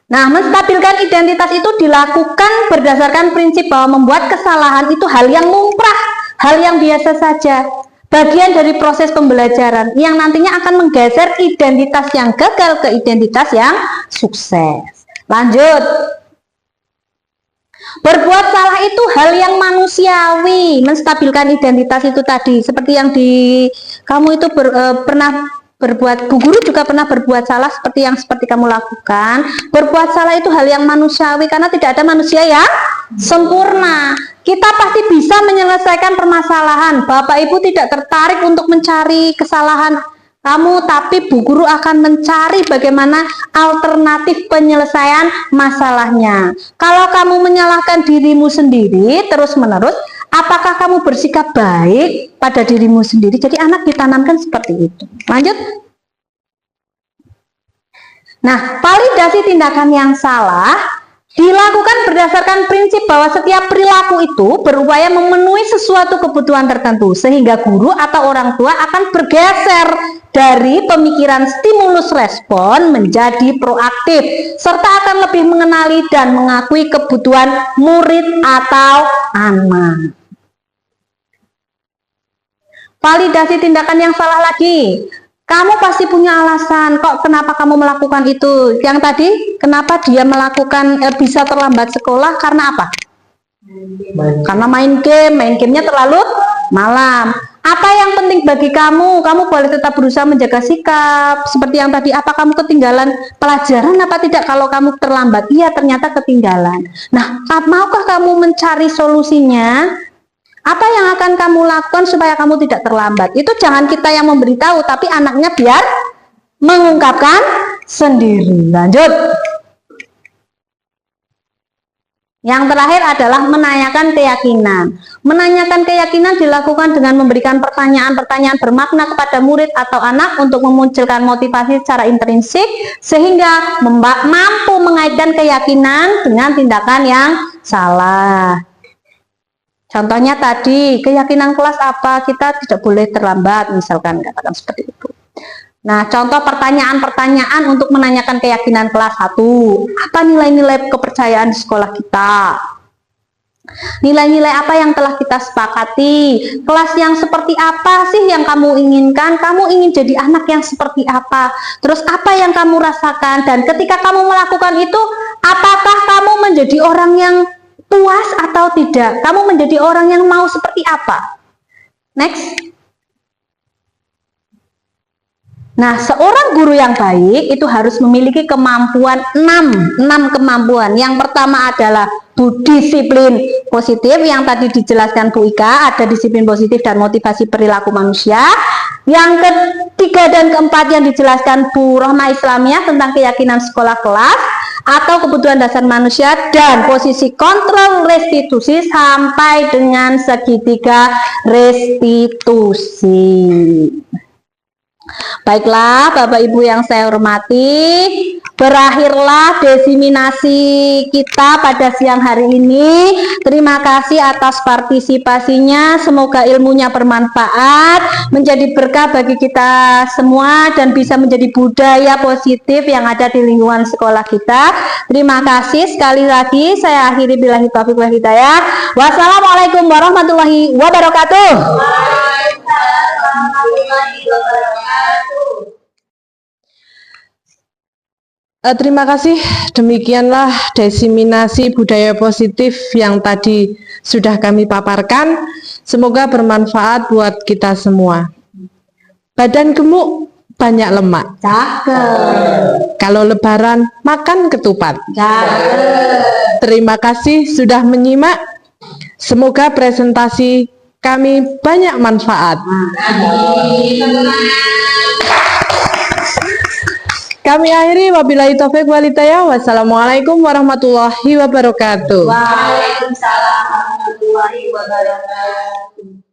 Nah, menstabilkan identitas itu dilakukan berdasarkan prinsip bahwa membuat kesalahan itu hal yang lumrah, hal yang biasa saja, bagian dari proses pembelajaran yang nantinya akan menggeser identitas yang gagal ke identitas yang sukses. Lanjut. Berbuat salah itu hal yang manusiawi. Menstabilkan identitas itu tadi, seperti yang kamu itu pernah berbuat, Bu Guru juga pernah berbuat salah seperti kamu lakukan. Berbuat salah itu hal yang manusiawi karena tidak ada manusia yang sempurna. Kita pasti bisa menyelesaikan permasalahan. Bapak Ibu tidak tertarik untuk mencari kesalahan kamu, tapi Bu Guru akan mencari bagaimana alternatif penyelesaian masalahnya. Kalau kamu menyalahkan dirimu sendiri terus-menerus, apakah kamu bersikap baik pada dirimu sendiri? Jadi anak ditanamkan seperti itu. Lanjut. Nah, validasi tindakan yang salah dilakukan berdasarkan prinsip bahwa setiap perilaku itu berupaya memenuhi sesuatu kebutuhan tertentu, sehingga guru atau orang tua akan bergeser dari pemikiran stimulus respon menjadi proaktif, serta akan lebih mengenali dan mengakui kebutuhan murid atau anak. Validasi tindakan yang salah lagi. Kamu pasti punya alasan kok kenapa kamu melakukan itu. Yang tadi, kenapa dia melakukan bisa terlambat sekolah karena apa? Karena main gamenya terlalu malam. Apa yang penting bagi kamu? Kamu boleh tetap berusaha menjaga sikap. Seperti yang tadi, apa kamu ketinggalan pelajaran apa tidak kalau kamu terlambat? Iya, ternyata ketinggalan. Nah, maukah kamu mencari solusinya? Apa yang akan kamu lakukan supaya kamu tidak terlambat? Itu jangan kita yang memberitahu, tapi anaknya biar mengungkapkan sendiri. Lanjut. Yang terakhir adalah menanyakan keyakinan. Menanyakan keyakinan dilakukan dengan memberikan pertanyaan-pertanyaan bermakna kepada murid atau anak untuk memunculkan motivasi secara intrinsik, sehingga mampu mengaitkan keyakinan dengan tindakan yang salah. Contohnya tadi, keyakinan kelas apa? Kita tidak boleh terlambat, misalkan katakan seperti itu. Nah, contoh pertanyaan-pertanyaan untuk menanyakan keyakinan kelas 1. Apa nilai-nilai kepercayaan di sekolah kita? Nilai-nilai apa yang telah kita sepakati? Kelas yang seperti apa sih yang kamu inginkan? Kamu ingin jadi anak yang seperti apa? Terus apa yang kamu rasakan? Dan ketika kamu melakukan itu, apakah kamu menjadi orang yang puas atau tidak? Kamu menjadi orang yang mau seperti apa? Next. Nah, seorang guru yang baik itu harus memiliki kemampuan 6 kemampuan. Yang pertama adalah disiplin positif yang tadi dijelaskan Bu Ika, ada disiplin positif dan motivasi perilaku manusia. Yang ketiga dan keempat yang dijelaskan Bu Rohmah Islamiyah tentang keyakinan sekolah kelas atau kebutuhan dasar manusia, dan posisi kontrol restitusi sampai dengan segitiga restitusi. Baiklah Bapak Ibu yang saya hormati, berakhirlah desiminasi kita pada siang hari ini. Terima kasih atas partisipasinya, semoga ilmunya bermanfaat, menjadi berkah bagi kita semua dan bisa menjadi budaya positif yang ada di lingkungan sekolah kita. Terima kasih sekali lagi, saya akhiri billahi taufiq wal hidayah. Wassalamualaikum warahmatullahi wabarakatuh. Terima kasih. Demikianlah desiminasi budaya positif yang tadi sudah kami paparkan. Semoga bermanfaat buat kita semua. Badan gemuk, banyak lemak. Cakep. Kalau lebaran, makan ketupat. Cakep. Terima kasih sudah menyimak. Semoga presentasi kami banyak manfaat. Kami akhiri, wabillahi taufiq wal hidayah. Wassalamualaikum warahmatullahi wabarakatuh. Waalaikumsalam warahmatullahi wabarakatuh.